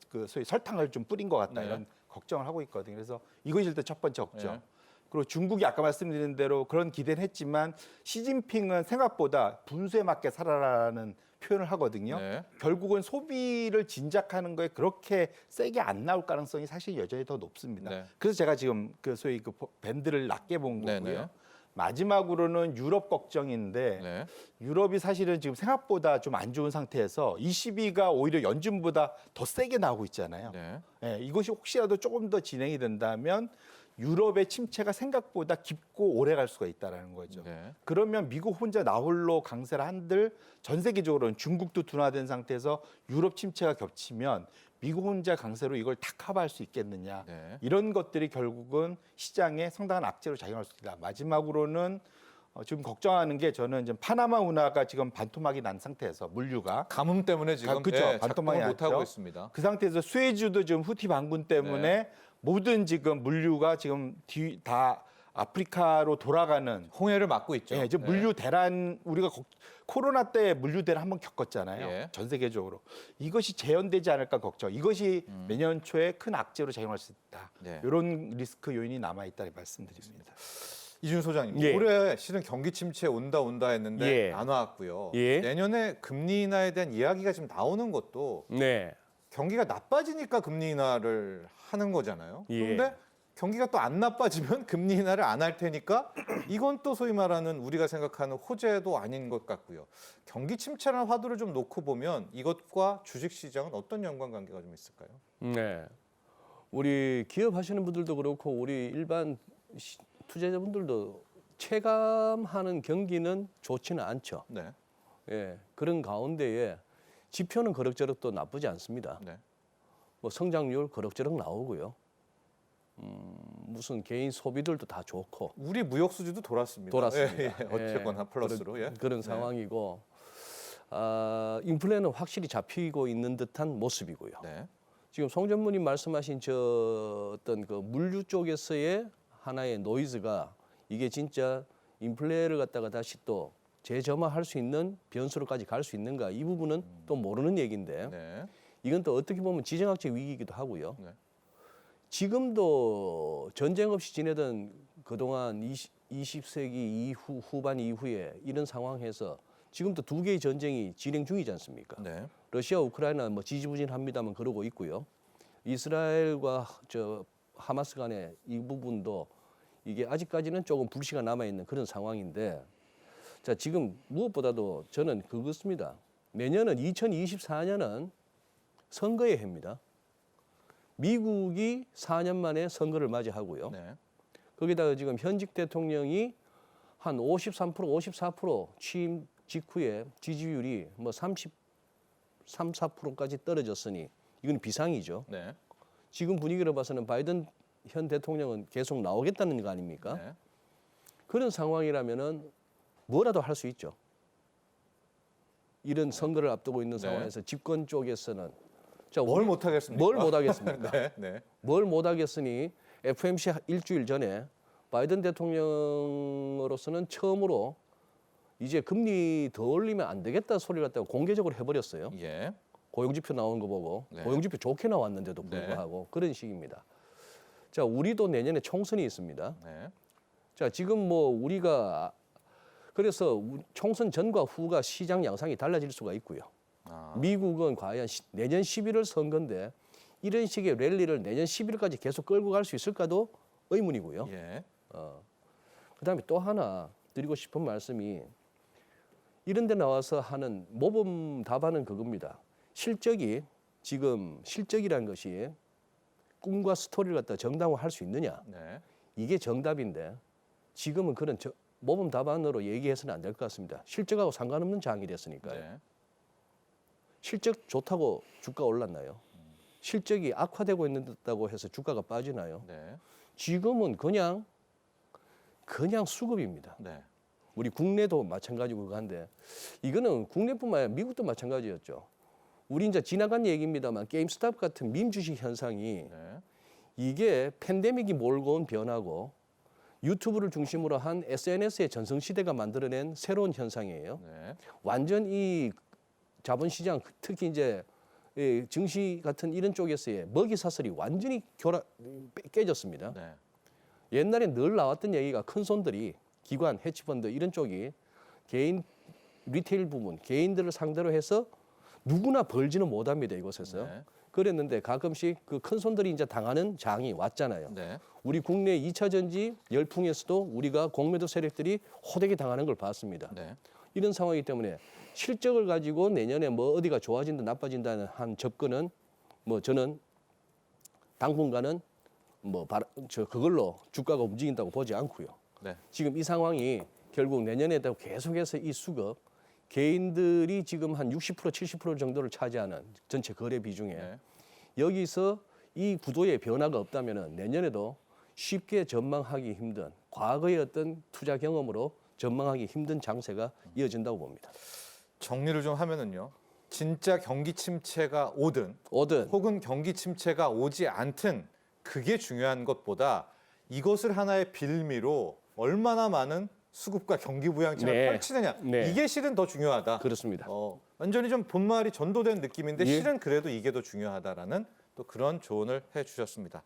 그 소위 설탕을 좀 뿌린 것 같다 네. 이런 걱정을 하고 있거든요. 그래서 이것이 일단 첫 번째 걱정. 네. 그리고 중국이 아까 말씀드린 대로 그런 기대는 했지만 시진핑은 생각보다 분수에 맞게 살아라라는 표현을 하거든요. 네. 결국은 소비를 진작하는 거에 그렇게 세게 안 나올 가능성이 사실 여전히 더 높습니다. 네. 그래서 제가 지금 그 소위 그 밴드를 낮게 본 네, 거고요. 네. 마지막으로는 유럽 걱정인데 네. 유럽이 사실은 지금 생각보다 좀 안 좋은 상태에서 ECB가 오히려 연준보다 더 세게 나오고 있잖아요. 네. 예, 이것이 혹시라도 조금 더 진행이 된다면 유럽의 침체가 생각보다 깊고 오래 갈 수가 있다라는 거죠. 네. 그러면 미국 혼자 나홀로 강세를 한들 전 세계적으로는 중국도 둔화된 상태에서 유럽 침체가 겹치면 미국 혼자 강세로 이걸 다 커버할 수 있겠느냐. 네. 이런 것들이 결국은 시장에 상당한 악재로 작용할 수 있다. 마지막으로는 지금 걱정하는 게 저는 이제 파나마 운하가 지금 반토막이 난 상태에서 물류가 가뭄 때문에 지금 그쵸, 예, 반토막이 작동을 못 났죠. 하고 있습니다. 그 상태에서 수에즈도 지금 후티 반군 때문에 모든 지금 물류가 지금 다 아프리카로 돌아가는 홍해를 막고 있죠. 예, 지금 네. 물류 대란 우리가 코로나 때 물류 대란 한번 겪었잖아요. 예. 전 세계적으로 이것이 재현되지 않을까 걱정. 이것이 내년 초에 큰 악재로 작용할 수 있다. 네. 이런 리스크 요인이 남아 있다 말씀드립니다. 이준 소장님, 예. 올해 실은 경기 침체 온다 했는데 예. 안 왔고요. 예. 내년에 금리 인하에 대한 이야기가 지금 나오는 것도 네. 경기가 나빠지니까 금리 인하를 하는 거잖아요. 예. 그런데 경기가 또 안 나빠지면 금리 인하를 안 할 테니까 이건 또 소위 말하는 우리가 생각하는 호재도 아닌 것 같고요. 경기 침체라는 화두를 좀 놓고 보면 이것과 주식 시장은 어떤 연관관계가 좀 있을까요? 네. 우리 기업 하시는 분들도 그렇고 우리 일반 투자자분들도 체감하는 경기는 좋지는 않죠. 네. 예. 그런 가운데에 지표는 그럭저럭 또 나쁘지 않습니다. 네. 뭐 성장률 그럭저럭 나오고요. 무슨 개인 소비들도 다 좋고 우리 무역 수지도 돌았습니다. 돌았습니다. 예, 예. 어쨌거나 예, 플러스로. 예. 그런 네. 상황이고 인플레는 확실히 잡히고 있는 듯한 모습이고요. 네. 지금 송 전무님 말씀하신 저 어떤 그 물류 쪽에서의 하나의 노이즈가 이게 진짜 인플레를 갖다가 다시 또 재점화할 수 있는 변수로까지 갈 수 있는가 이 부분은 또 모르는 얘기인데 네. 이건 또 어떻게 보면 지정학적 위기이기도 하고요. 네. 지금도 전쟁 없이 지내던 그동안 20세기 이후 후반 이후에 이런 상황에서 지금도 두 개의 전쟁이 진행 중이지 않습니까? 네. 러시아 우크라이나 뭐 지지부진합니다만 그러고 있고요. 이스라엘과 저 하마스 간의 이 부분도 이게 아직까지는 조금 불씨가 남아 있는 그런 상황인데 자 지금 무엇보다도 저는 그것입니다. 내년은 2024년은 선거의 해입니다. 미국이 4년 만에 선거를 맞이하고요. 네. 거기다가 지금 현직 대통령이 한 53%, 54% 취임 직후에 지지율이 뭐 33, 4%까지 떨어졌으니 이건 비상이죠. 네. 지금 분위기로 봐서는 바이든 현 대통령은 계속 나오겠다는 거 아닙니까? 네. 그런 상황이라면은 뭐라도 할 수 있죠. 이런 선거를 앞두고 있는 네. 상황에서 집권 쪽에서는 자, 뭘 못하겠습니까? 뭘 못하겠습니까? 네. 네. 뭘 못하겠으니 FOMC 일주일 전에 바이든 대통령으로서는 처음으로 이제 금리 더 올리면 안 되겠다 소리를 갖다가 공개적으로 해버렸어요. 예. 고용지표 나온 거 보고 네. 고용지표 좋게 나왔는데도 네. 불구하고 그런 식입니다. 자, 우리도 내년에 총선이 있습니다. 네. 자, 지금 뭐 우리가 그래서 총선 전과 후가 시장 양상이 달라질 수가 있고요. 아. 미국은 과연 내년 11월 선거인데 이런 식의 랠리를 내년 11월까지 계속 끌고 갈 수 있을까도 의문이고요. 예. 그다음에 또 하나 드리고 싶은 말씀이 이런 데 나와서 하는 모범 답안은 그겁니다. 실적이 지금 실적이라는 것이 꿈과 스토리를 갖다 정당화할 수 있느냐. 네. 이게 정답인데 지금은 그런 모범 답안으로 얘기해서는 안 될 것 같습니다. 실적하고 상관없는 장이 됐으니까요. 네. 실적 좋다고 주가 올랐나요? 실적이 악화되고 있다고 해서 주가가 빠지나요? 네. 지금은 그냥 수급입니다. 네. 우리 국내도 마찬가지고 한데 이거는 국내뿐만 아니라 미국도 마찬가지였죠. 우리 이제 지나간 얘기입니다만 게임스탑 같은 밈 주식 현상이 네. 이게 팬데믹이 몰고 온 변화고 유튜브를 중심으로 한 SNS의 전성시대가 만들어낸 새로운 현상이에요. 네. 완전 이 자본시장 특히 이제 이 증시 같은 이런 쪽에서의 먹이 사슬이 완전히 깨졌습니다. 네. 옛날에 늘 나왔던 얘기가 큰 손들이 기관, 해치펀드 이런 쪽이 개인 리테일 부분, 개인들을 상대로 해서 누구나 벌지는 못합니다 이곳에서. 네. 그랬는데 가끔씩 그 큰 손들이 이제 당하는 장이 왔잖아요. 네. 우리 국내 2차 전지 열풍에서도 우리가 공매도 세력들이 호되게 당하는 걸 봤습니다. 네. 이런 상황이기 때문에 실적을 가지고 내년에 뭐 어디가 좋아진다 나빠진다는 한 접근은 뭐 저는 당분간은 뭐 그걸로 주가가 움직인다고 보지 않고요. 네. 지금 이 상황이 결국 내년에도 계속해서 이 수급 개인들이 지금 한 60% 70% 정도를 차지하는 전체 거래 비중에 네. 여기서 이 구도의 변화가 없다면 내년에도 쉽게 전망하기 힘든 과거의 어떤 투자 경험으로 전망하기 힘든 장세가 이어진다고 봅니다. 정리를 좀 하면은요. 진짜 경기 침체가 오든 혹은 경기 침체가 오지 않든 그게 중요한 것보다 이것을 하나의 빌미로 얼마나 많은 수급과 경기 부양책을 네. 펼치느냐. 네. 이게 실은 더 중요하다. 그렇습니다. 완전히 좀 본말이 전도된 느낌인데 예. 실은 그래도 이게 더 중요하다라는 또 그런 조언을 해주셨습니다.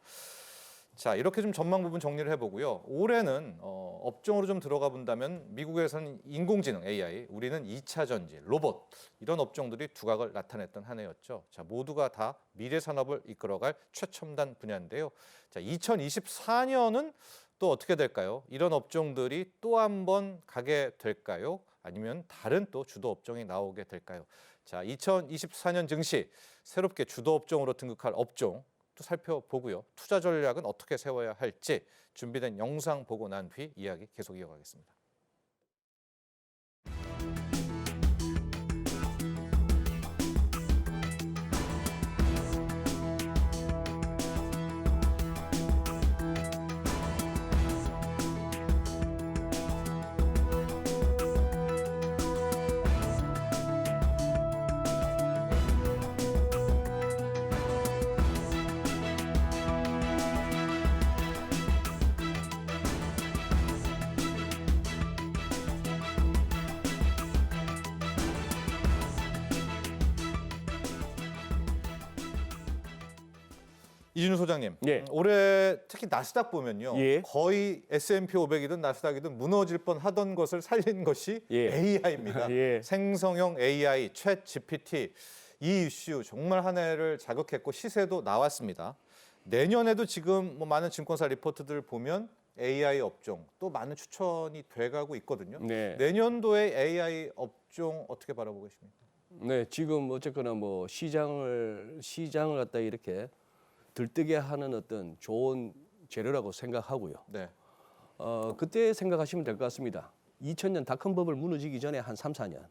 자, 이렇게 좀 전망 부분 정리를 해보고요. 올해는 업종으로 좀 들어가 본다면 미국에서는 인공지능 AI, 우리는 2차 전지, 로봇 이런 업종들이 두각을 나타냈던 한 해였죠. 자, 모두가 다 미래 산업을 이끌어갈 최첨단 분야인데요. 자, 2024년은 또 어떻게 될까요? 이런 업종들이 또 한 번 가게 될까요? 아니면 다른 또 주도 업종이 나오게 될까요? 자, 2024년 증시 새롭게 주도 업종으로 등극할 업종 또 살펴보고요. 투자 전략은 어떻게 세워야 할지 준비된 영상 보고 난 뒤 이야기 계속 이어가겠습니다. 이준우 소장님, 예. 올해 특히 나스닥 보면요. 예. 거의 S&P 500이든 나스닥이든 무너질 뻔 하던 것을 살린 것이 예. AI입니다. 예. 생성형 AI, 챗 GPT 이 이슈 정말 한 해를 자극했고 시세도 나왔습니다. 내년에도 지금 뭐 많은 증권사 리포트들 보면 AI 업종 또 많은 추천이 돼가고 있거든요. 네. 내년도의 AI 업종 어떻게 바라보고 계십니까? 네, 지금 어쨌거나 뭐 시장을 갖다 이렇게 들뜨게 하는 어떤 좋은 재료라고 생각하고요. 네. 그때 생각하시면 될 것 같습니다. 2000년 닷컴 버블 무너지기 전에 한 3, 4년.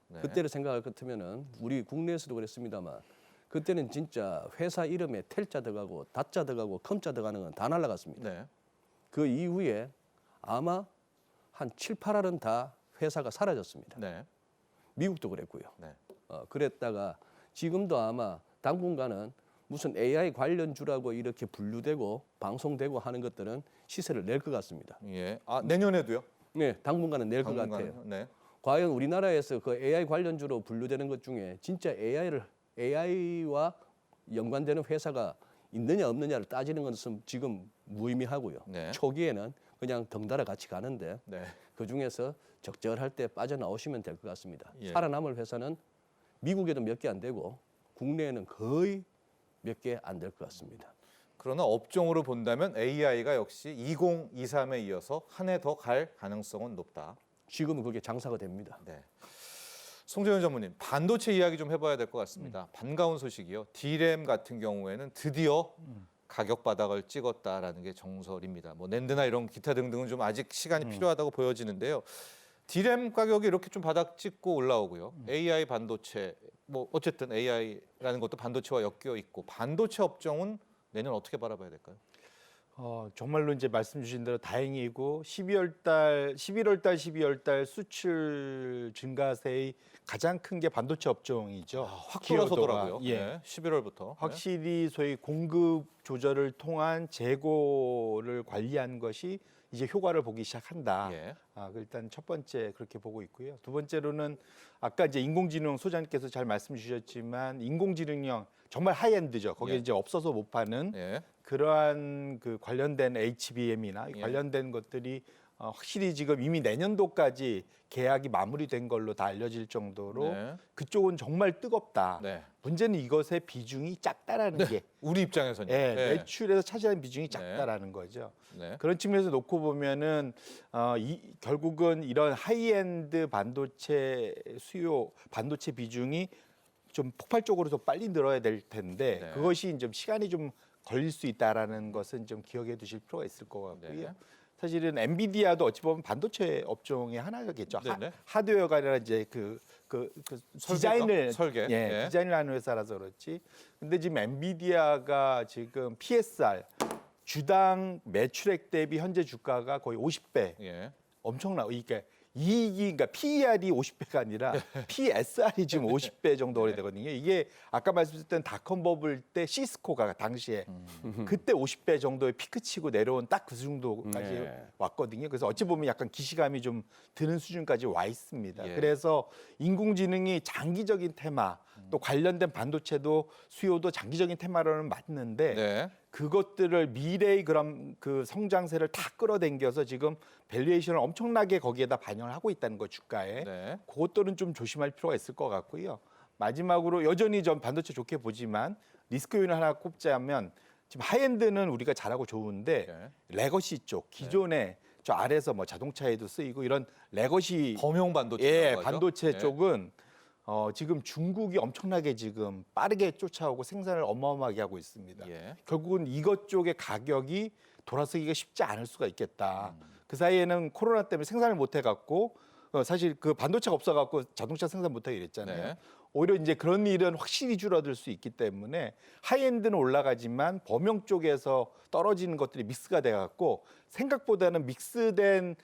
네. 그때를 생각할 것 같으면은 우리 국내에서도 그랬습니다만 그때는 진짜 회사 이름에 텔자 들어가고 닷자 들어가고 컴자 들어가는 건 다 날라갔습니다. 네. 그 이후에 아마 한 7, 8할은 다 회사가 사라졌습니다. 네. 미국도 그랬고요. 네. 그랬다가 지금도 아마 당분간은 무슨 AI 관련주라고 이렇게 분류되고 방송되고 하는 것들은 시세를 낼 것 같습니다. 예. 아, 내년에도요? 네, 당분간은 낼 것 같아요. 당분간은요? 네. 과연 우리나라에서 그 AI 관련주로 분류되는 것 중에 진짜 AI와 연관되는 회사가 있느냐 없느냐를 따지는 것은 지금 무의미하고요. 네. 초기에는 그냥 덩달아 같이 가는데 네. 그 중에서 적절할 때 빠져나오시면 될 것 같습니다. 예. 살아남을 회사는 미국에도 몇 개 안 되고 국내에는 거의 몇 개 안 될 것 같습니다. 그러나 업종으로 본다면 AI가 역시 2023에 이어서 한 해 더 갈 가능성은 높다. 지금은 그게 장사가 됩니다. 네. 송재현 전무님, 반도체 이야기 좀 해봐야 될 것 같습니다. 반가운 소식이요. D램 같은 경우에는 드디어 가격 바닥을 찍었다라는 게 정설입니다. 뭐 낸드나 이런 기타 등등은 좀 아직 시간이 필요하다고 보여지는데요. D램 가격이 이렇게 좀 바닥 찍고 올라오고요. AI 반도체, 뭐 어쨌든 AI라는 것도 반도체와 엮여 있고 반도체 업종은 내년 어떻게 바라봐야 될까요? 정말로 이제 말씀 주신 대로 다행이고 11월 달, 12월 수출 증가세의 가장 큰 게 반도체 업종이죠. 확 기여도가. 돌아서더라고요. 예. 네, 11월부터. 확실히 소위 공급 조절을 통한 재고를 관리한 것이 이제 효과를 보기 시작한다. 예. 일단 첫 번째 그렇게 보고 있고요. 두 번째로는 아까 이제 인공지능 소장님께서 잘 말씀 주셨지만 인공지능형 정말 하이엔드죠. 거기에 예. 이제 없어서 못 파는 예. 그러한 그 관련된 HBM이나 예. 관련된 것들이 확실히 지금 이미 내년도까지 계약이 마무리된 걸로 다 알려질 정도로 네. 그쪽은 정말 뜨겁다. 네. 문제는 이것의 비중이 작다라는 게 우리 입장에서는 예, 매출에서 차지하는 비중이 작다라는 거죠. 네. 그런 측면에서 놓고 보면은 결국은 이런 하이엔드 반도체 수요, 반도체 비중이 좀 폭발적으로 더 빨리 늘어야 될 텐데 네. 그것이 좀 시간이 좀 걸릴 수 있다라는 것은 좀 기억해 두실 필요가 있을 것 같고요. 네. 사실은 엔비디아도 어찌 보면 반도체 업종의 하나겠죠. 네네. 하드웨어가 아니라 이제 그 디자인을 설계. 예. 디자인을 하는 회사라서 그렇지. 근데 지금 엔비디아가 지금 PSR 주당 매출액 대비 현재 주가가 거의 50배 예. 엄청나. 그러니까 이익이 그러니까 PER이 50배가 아니라 PSR이 지금 50배 정도 오래되거든요. 이게 아까 말씀드렸던 닷컴 버블 때 시스코가 당시에 그때 50배 정도의 피크치고 내려온 딱 그 정도까지 네. 왔거든요. 그래서 어찌 보면 약간 기시감이 좀 드는 수준까지 와 있습니다. 예. 그래서 인공지능이 장기적인 테마 또 관련된 반도체도 수요도 장기적인 테마로는 맞는데 네. 그것들을 미래의 그런 그 성장세를 다 끌어당겨서 지금 밸류에이션을 엄청나게 거기에다 반영을 하고 있다는 거 주가에 네. 그것들은 좀 조심할 필요가 있을 것 같고요. 마지막으로 여전히 전 반도체 좋게 보지만 리스크 요인을 하나 꼽자면 지금 하이엔드는 우리가 잘하고 좋은데 네. 레거시 쪽 기존에 저 아래서 뭐 자동차에도 쓰이고 이런 레거시 범용 반도체. 예 반도체 쪽은 지금 중국이 엄청나게 지금 빠르게 쫓아오고 생산을 어마어마하게 하고 있습니다. 예. 결국은 이것 쪽의 가격이 돌아서기가 쉽지 않을 수가 있겠다. 그 사이에는 코로나 때문에 생산을 못 해갖고 사실 그 반도체가 없어갖고 자동차 생산 못하게 이랬잖아요. 네. 오히려 이제 그런 일은 확실히 줄어들 수 있기 때문에 하이엔드는 올라가지만 범용 쪽에서 떨어지는 것들이 믹스가 돼갖고 생각보다는 믹스된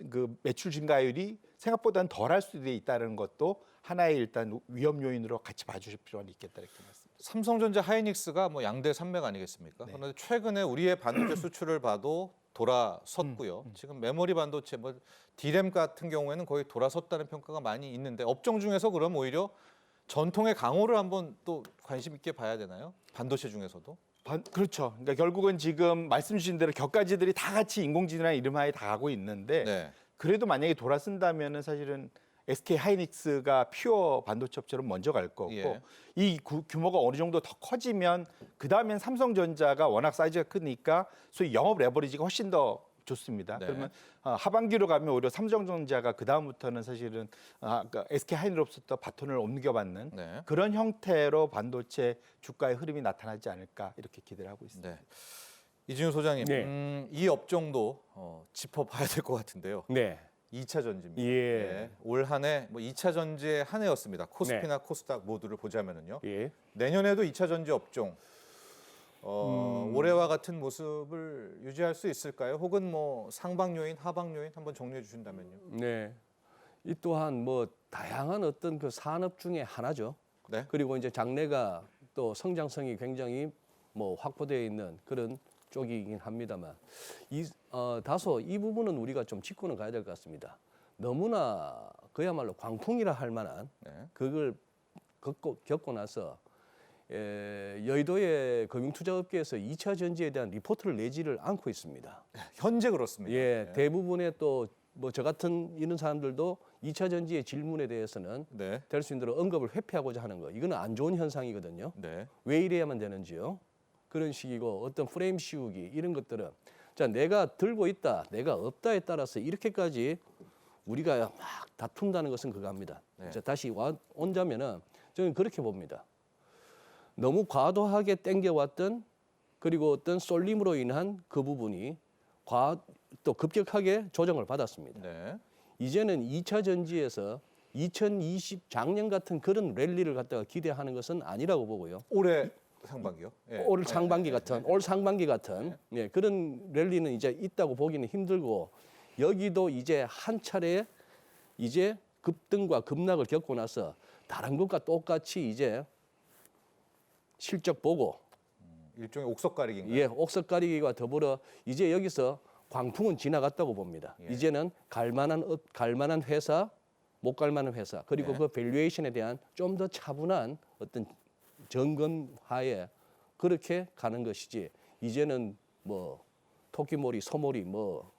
그 매출 증가율이 생각보다는 덜할 수도 있다는 것도 하나의 일단 위험 요인으로 같이 봐주실 필요가 있겠다 이렇게 말씀드립니다. 삼성전자 하이닉스가 뭐 양대 산맥 아니겠습니까? 네. 그런데 최근에 우리의 반도체 수출을 봐도 돌아섰고요. 지금 메모리 반도체 뭐 D램 같은 경우에는 거의 돌아섰다는 평가가 많이 있는데 업종 중에서 그럼 오히려 전통의 강호를 한번 또 관심 있게 봐야 되나요? 반도체 중에서도? 그렇죠. 그러니까 결국은 지금 말씀 주신 대로 격가지들이 다 같이 인공지능이라는 이름하에 다 가고 있는데 네. 그래도 만약에 돌아선다면은 사실은 SK 하이닉스가 퓨어 반도체 업체로 먼저 갈 거고 예. 이 규모가 어느 정도 더 커지면 그 다음엔 삼성전자가 워낙 사이즈가 크니까 소위 영업 레버리지가 훨씬 더 좋습니다. 네. 그러면 하반기로 가면 오히려 삼성전자가 그 다음부터는 사실은 그러니까 SK 하이닉스로부터 바톤을 옮겨받는 네. 그런 형태로 반도체 주가의 흐름이 나타나지 않을까 이렇게 기대를 하고 있습니다. 네. 이진우 소장님, 네. 이 업종도 짚어봐야 될 것 같은데요. 네. 2차 전지입니다. 예. 네. 올 한 해 뭐 2차 전지의 한 해였습니다. 코스피나 코스닥 모두를 보자면은요. 예. 내년에도 2차 전지 업종 올해와 같은 모습을 유지할 수 있을까요? 혹은 뭐 상방 요인, 하방 요인 한번 정리해 주신다면요. 네. 이 또한 뭐 다양한 어떤 그 산업 중에 하나죠. 네. 그리고 이제 장래가 또 성장성이 굉장히 뭐 확보되어 있는 그런 쪽이긴 합니다만 다소 이 부분은 우리가 좀 짚고는 가야 될 것 같습니다. 너무나 그야말로 광풍이라 할 만한 네. 그걸 겪고 나서 여의도의 금융투자업계에서 2차 전지에 대한 리포트를 내지를 않고 있습니다. 현재 그렇습니다. 예, 네. 대부분의 또 뭐 저 같은 이런 사람들도 2차 전지의 질문에 대해서는 네. 될 수 있는 대로 언급을 회피하고자 하는 거. 이거는 안 좋은 현상이거든요. 네. 왜 이래야만 되는지요? 그런 식이고 어떤 프레임 씌우기 이런 것들은 자 내가 들고 있다, 내가 없다에 따라서 이렇게까지 우리가 막 다툰다는 것은 그거합니다. 네. 자, 다시 온자면은 저는 그렇게 봅니다. 너무 과도하게 땡겨왔던 그리고 어떤 쏠림으로 인한 그 부분이 또 급격하게 조정을 받았습니다. 네. 이제는 2차 전지에서 2020 작년 같은 그런 랠리를 갖다가 기대하는 것은 아니라고 보고요. 올해 상반기요? 예. 올 상반기 같은 올 상반기 같은 예, 그런 랠리는 이제 있다고 보기는 힘들고 여기도 이제 한 차례 이제 급등과 급락을 겪고 나서 다른 것과 똑같이 이제 실적 보고 일종의 옥석 가리기인가요? 예, 옥석 가리기와 더불어 이제 여기서 광풍은 지나갔다고 봅니다. 예. 이제는 갈만한 회사, 못 갈만한 회사, 그리고 네. 그 밸류에이션에 대한 좀 더 차분한 어떤 점검하에 그렇게 가는 것이지. 이제는 뭐 토끼몰이, 소몰이 뭐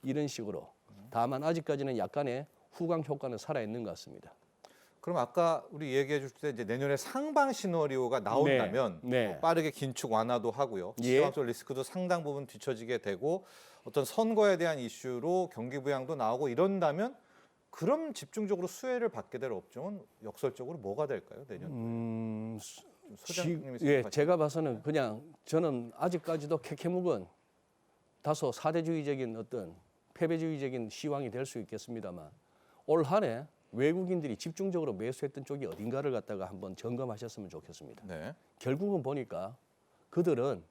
이런 식으로. 다만 아직까지는 약간의 후광 효과는 살아 있는 것 같습니다. 그럼 아까 우리 얘기해 주실 때 이제 내년에 상방 시나리오가 나온다면 네. 뭐 빠르게 긴축 완화도 하고요. 예. 시장적 리스크도 상당 부분 뒤처지게 되고 어떤 선거에 대한 이슈로 경기 부양도 나오고 이런다면 그럼 집중적으로 수혜를 받게 될 업종은 역설적으로 뭐가 될까요? 내년? 좀 소장님이 예, 생각하시는 제가 봐서는 그냥 저는 아직까지도 캐캐묵은 다소 사대주의적인 어떤 패배주의적인 시황이 될 수 있겠습니다만 올 한 해 외국인들이 집중적으로 매수했던 쪽이 어딘가를 갖다가 한번 점검하셨으면 좋겠습니다. 네. 결국은 보니까 그들은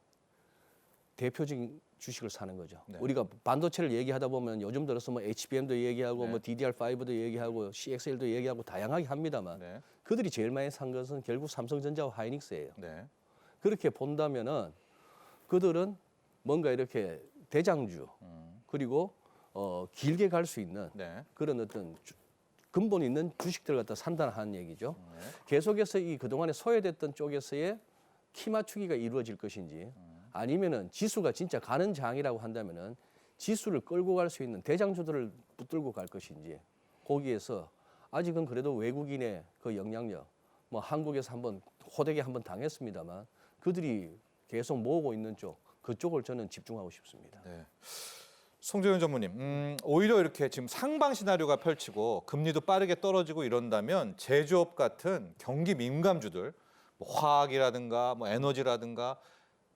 대표적인 주식을 사는 거죠. 네. 우리가 반도체를 얘기하다 보면 요즘 들어서 뭐 HBM도 얘기하고 네. 뭐 DDR5도 얘기하고 CXL도 얘기하고 다양하게 합니다만 네. 그들이 제일 많이 산 것은 결국 삼성전자와 하이닉스예요. 네. 그렇게 본다면은 그들은 뭔가 이렇게 대장주 그리고 길게 갈 수 있는 네. 그런 어떤 근본 있는 주식들 갖다 산다는 얘기죠. 네. 계속해서 이 그동안에 소외됐던 쪽에서의 키 맞추기가 이루어질 것인지 아니면은 지수가 진짜 가는 장이라고 한다면은 지수를 끌고 갈 수 있는 대장주들을 붙들고 갈 것인지 거기에서 아직은 그래도 외국인의 그 영향력 뭐 한국에서 한번 호되게 한번 당했습니다만 그들이 계속 모으고 있는 쪽 그쪽을 저는 집중하고 싶습니다. 네. 송재윤 전무님, 오히려 이렇게 지금 상방 시나리오가 펼치고 금리도 빠르게 떨어지고 이런다면 제조업 같은 경기 민감주들, 뭐 화학이라든가 뭐 에너지라든가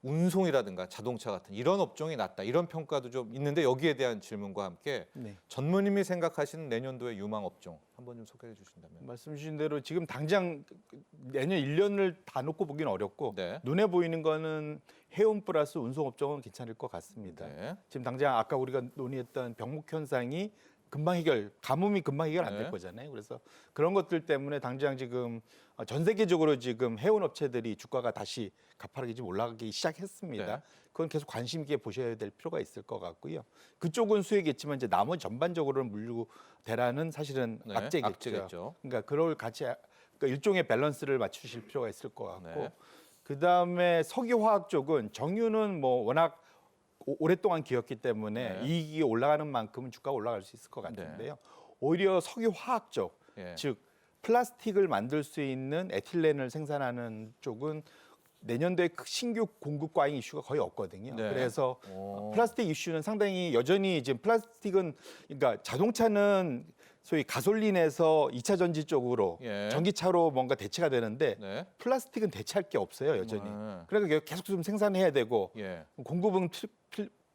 운송이라든가 자동차 같은 이런 업종이 낫다 이런 평가도 좀 있는데 여기에 대한 질문과 함께 네. 전무님이 생각하시는 내년도의 유망 업종 한번 좀 소개해 주신다면. 말씀 주신 대로 지금 당장 내년 1년을 다 놓고 보기는 어렵고 네. 눈에 보이는 거는 해운 플러스 운송업종은 괜찮을 것 같습니다. 네. 지금 당장 아까 우리가 논의했던 병목 현상이 가뭄이 금방 해결 안 될 네. 거잖아요. 그래서 그런 것들 때문에 당장 지금 전 세계적으로 지금 해운 업체들이 주가가 다시 가파르게 좀 올라가기 시작했습니다. 네. 그건 계속 관심 있게 보셔야 될 필요가 있을 것 같고요. 그쪽은 수혜겠지만 이제 나머지 전반적으로는 물류 대란은 사실은 네, 악재겠죠. 악재겠죠. 그러니까 그걸 같이 그러니까 일종의 밸런스를 맞추실 필요가 있을 것 같고 네. 그다음에 석유화학 쪽은 정유는 뭐 워낙 오랫동안 기었기 때문에 네. 이익이 올라가는 만큼은 주가가 올라갈 수 있을 것 같은데요. 오히려 석유화학 쪽, 예. 즉 플라스틱을 만들 수 있는 에틸렌을 생산하는 쪽은 내년도에 신규 공급 과잉 이슈가 거의 없거든요. 네. 그래서 오. 플라스틱 이슈는 상당히 여전히 지금 플라스틱은 그러니까 자동차는 소위 가솔린에서 2차 전지 쪽으로 예. 전기차로 뭔가 대체가 되는데 네. 플라스틱은 대체할 게 없어요, 여전히. 네. 그러니까 계속 좀 생산해야 되고 예. 공급은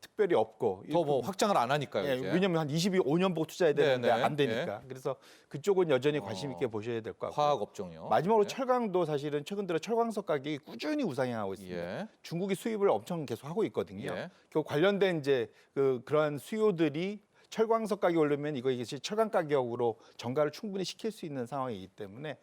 특별히 없고. 더 뭐 확장을 안 하니까요. 예, 이제. 왜냐면 한 25년 보고 투자해야 되는데 네, 네. 안 되니까. 그래서 그쪽은 여전히 관심 있게 보셔야 될 것 같고. 화학 업종이요. 마지막으로 예. 철강도 사실은 최근 들어 철광석 가격이 꾸준히 우상향하고 있습니다. 예. 중국이 수입을 엄청 계속 하고 있거든요. 예. 그 관련된 이제 그러한 수요들이 철광석 가격이 오르면 이게 철강 가격으로 정가를 충분히 시킬 수 있는 상황이기 때문에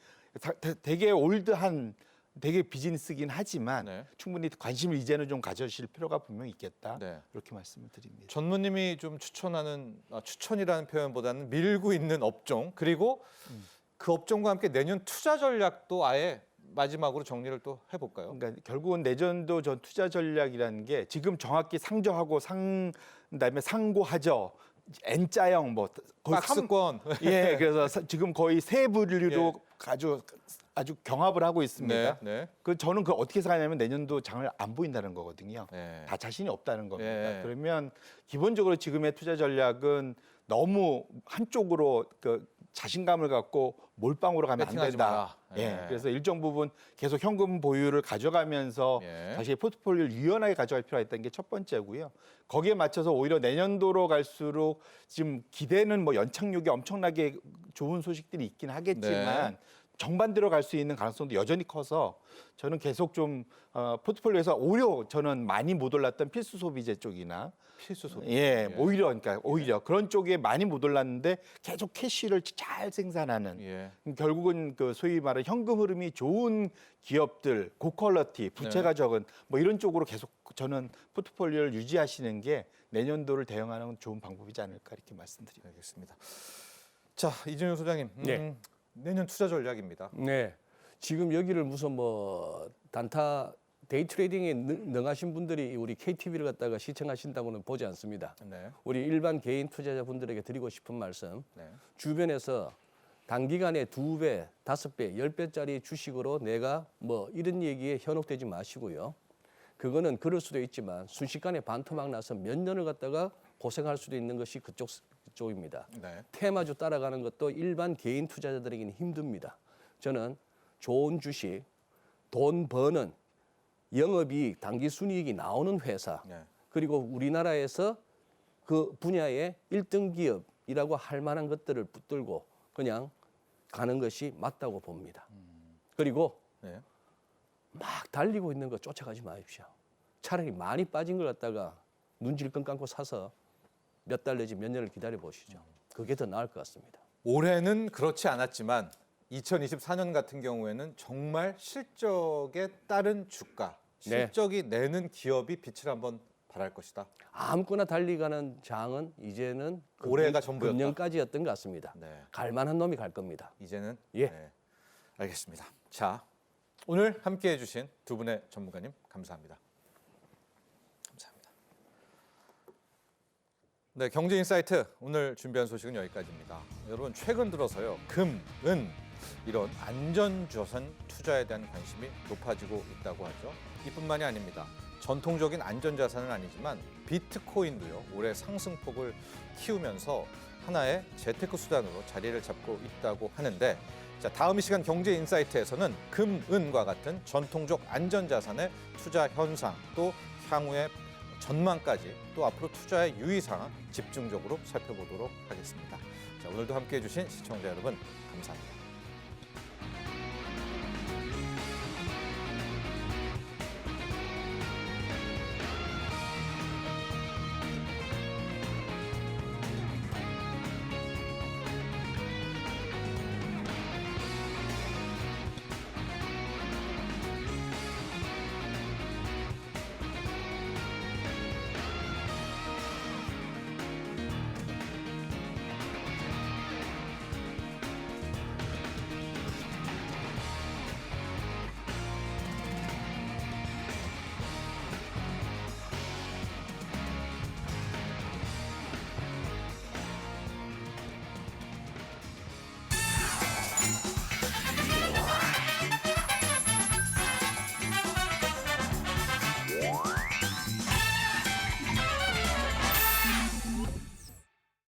되게 올드한 되게 비즈니스긴 하지만 네. 충분히 관심을 이제는 좀 가져실 필요가 분명히 있겠다. 네. 이렇게 말씀을 드립니다. 전무님이 좀 추천이라는 표현보다는 밀고 있는 업종 그리고 그 업종과 함께 내년 투자 전략도 아예 마지막으로 정리를 또 해볼까요? 그러니까 결국은 내년도 전 투자 전략이라는 게 지금 정확히 상저하고 그다음에 상고하저 N자형 뭐 거의 박스권. 예, 그래서 지금 거의 세 부류로 예. 아주 경합을 하고 있습니다. 네. 네. 저는 어떻게 생각하냐면 내년도 장을 안 보인다는 거거든요. 네. 다 자신이 없다는 겁니다. 예. 그러면 기본적으로 지금의 투자 전략은 너무 한쪽으로 자신감을 갖고 몰빵으로 가면 안 배팅하지 된다. 마라. 예. 예. 그래서 일정 부분 계속 현금 보유를 가져가면서 예. 자신의 포트폴리오를 유연하게 가져갈 필요가 있다는 게 첫 번째고요. 거기에 맞춰서 오히려 내년도로 갈수록 지금 기대는 뭐 연착륙이 엄청나게 좋은 소식들이 있긴 하겠지만 네. 정반대로 갈 수 있는 가능성도 여전히 커서 저는 계속 좀 포트폴리오에서 오히려 저는 많이 못 올랐던 필수 소비재 쪽이나 필수 소비. 예, 오히려 그런 쪽에 많이 못 올랐는데 계속 캐시를 잘 생산하는 예. 결국은 그 소위 말하는 현금 흐름이 좋은 기업들, 고퀄러티, 부채가 적은 뭐 이런 쪽으로 계속 저는 포트폴리오를 유지하시는 게 내년도를 대응하는 좋은 방법이지 않을까 이렇게 말씀드립니다. 알겠습니다. 자, 이준용 소장님. 네. 내년 투자 전략입니다. 네. 지금 여기를 무슨 뭐 단타 데이 트레이딩에 능하신 분들이 우리 KTV를 갖다가 시청하신다고는 보지 않습니다. 네. 우리 일반 개인 투자자분들에게 드리고 싶은 말씀. 네. 주변에서 단기간에 2배, 5배, 10배짜리 주식으로 내가 뭐 이런 얘기에 현혹되지 마시고요. 그거는 그럴 수도 있지만 순식간에 반토막 나서 몇 년을 갖다가 고생할 수도 있는 것이 그쪽입니다. 네. 테마주 따라가는 것도 일반 개인 투자자들에게는 힘듭니다. 저는 좋은 주식, 돈 버는 영업이익, 단기 순이익이 나오는 회사, 네. 그리고 우리나라에서 그 분야의 1등 기업이라고 할 만한 것들을 붙들고 그냥 가는 것이 맞다고 봅니다. 그리고 네. 막 달리고 있는 거 쫓아가지 마십시오. 차라리 많이 빠진 걸 갖다가 눈 질끈 감고 사서 몇 달 내지 몇 년을 기다려 보시죠. 그게 더 나을 것 같습니다. 올해는 그렇지 않았지만 2024년 같은 경우에는 정말 실적에 따른 주가, 네. 실적이 내는 기업이 빛을 한번 발할 것이다. 아무거나 달리가는 장은 이제는 올해가 전부였다. 금년까지였던 것 같습니다. 네. 갈 만한 놈이 갈 겁니다. 이제는 예. 네. 알겠습니다. 자, 오늘 함께해 주신 두 분의 전문가님 감사합니다. 감사합니다. 네, 경제인사이트 오늘 준비한 소식은 여기까지입니다. 여러분 최근 들어서요 금, 은 이런 안전자산 투자에 대한 관심이 높아지고 있다고 하죠. 이뿐만이 아닙니다. 전통적인 안전자산은 아니지만 비트코인도요 올해 상승폭을 키우면서 하나의 재테크 수단으로 자리를 잡고 있다고 하는데 자, 다음 이 시간 경제인사이트에서는 금, 은과 같은 전통적 안전자산의 투자 현상 또 향후의 전망까지 또 앞으로 투자의 유의사항 집중적으로 살펴보도록 하겠습니다. 자, 오늘도 함께해 주신 시청자 여러분 감사합니다.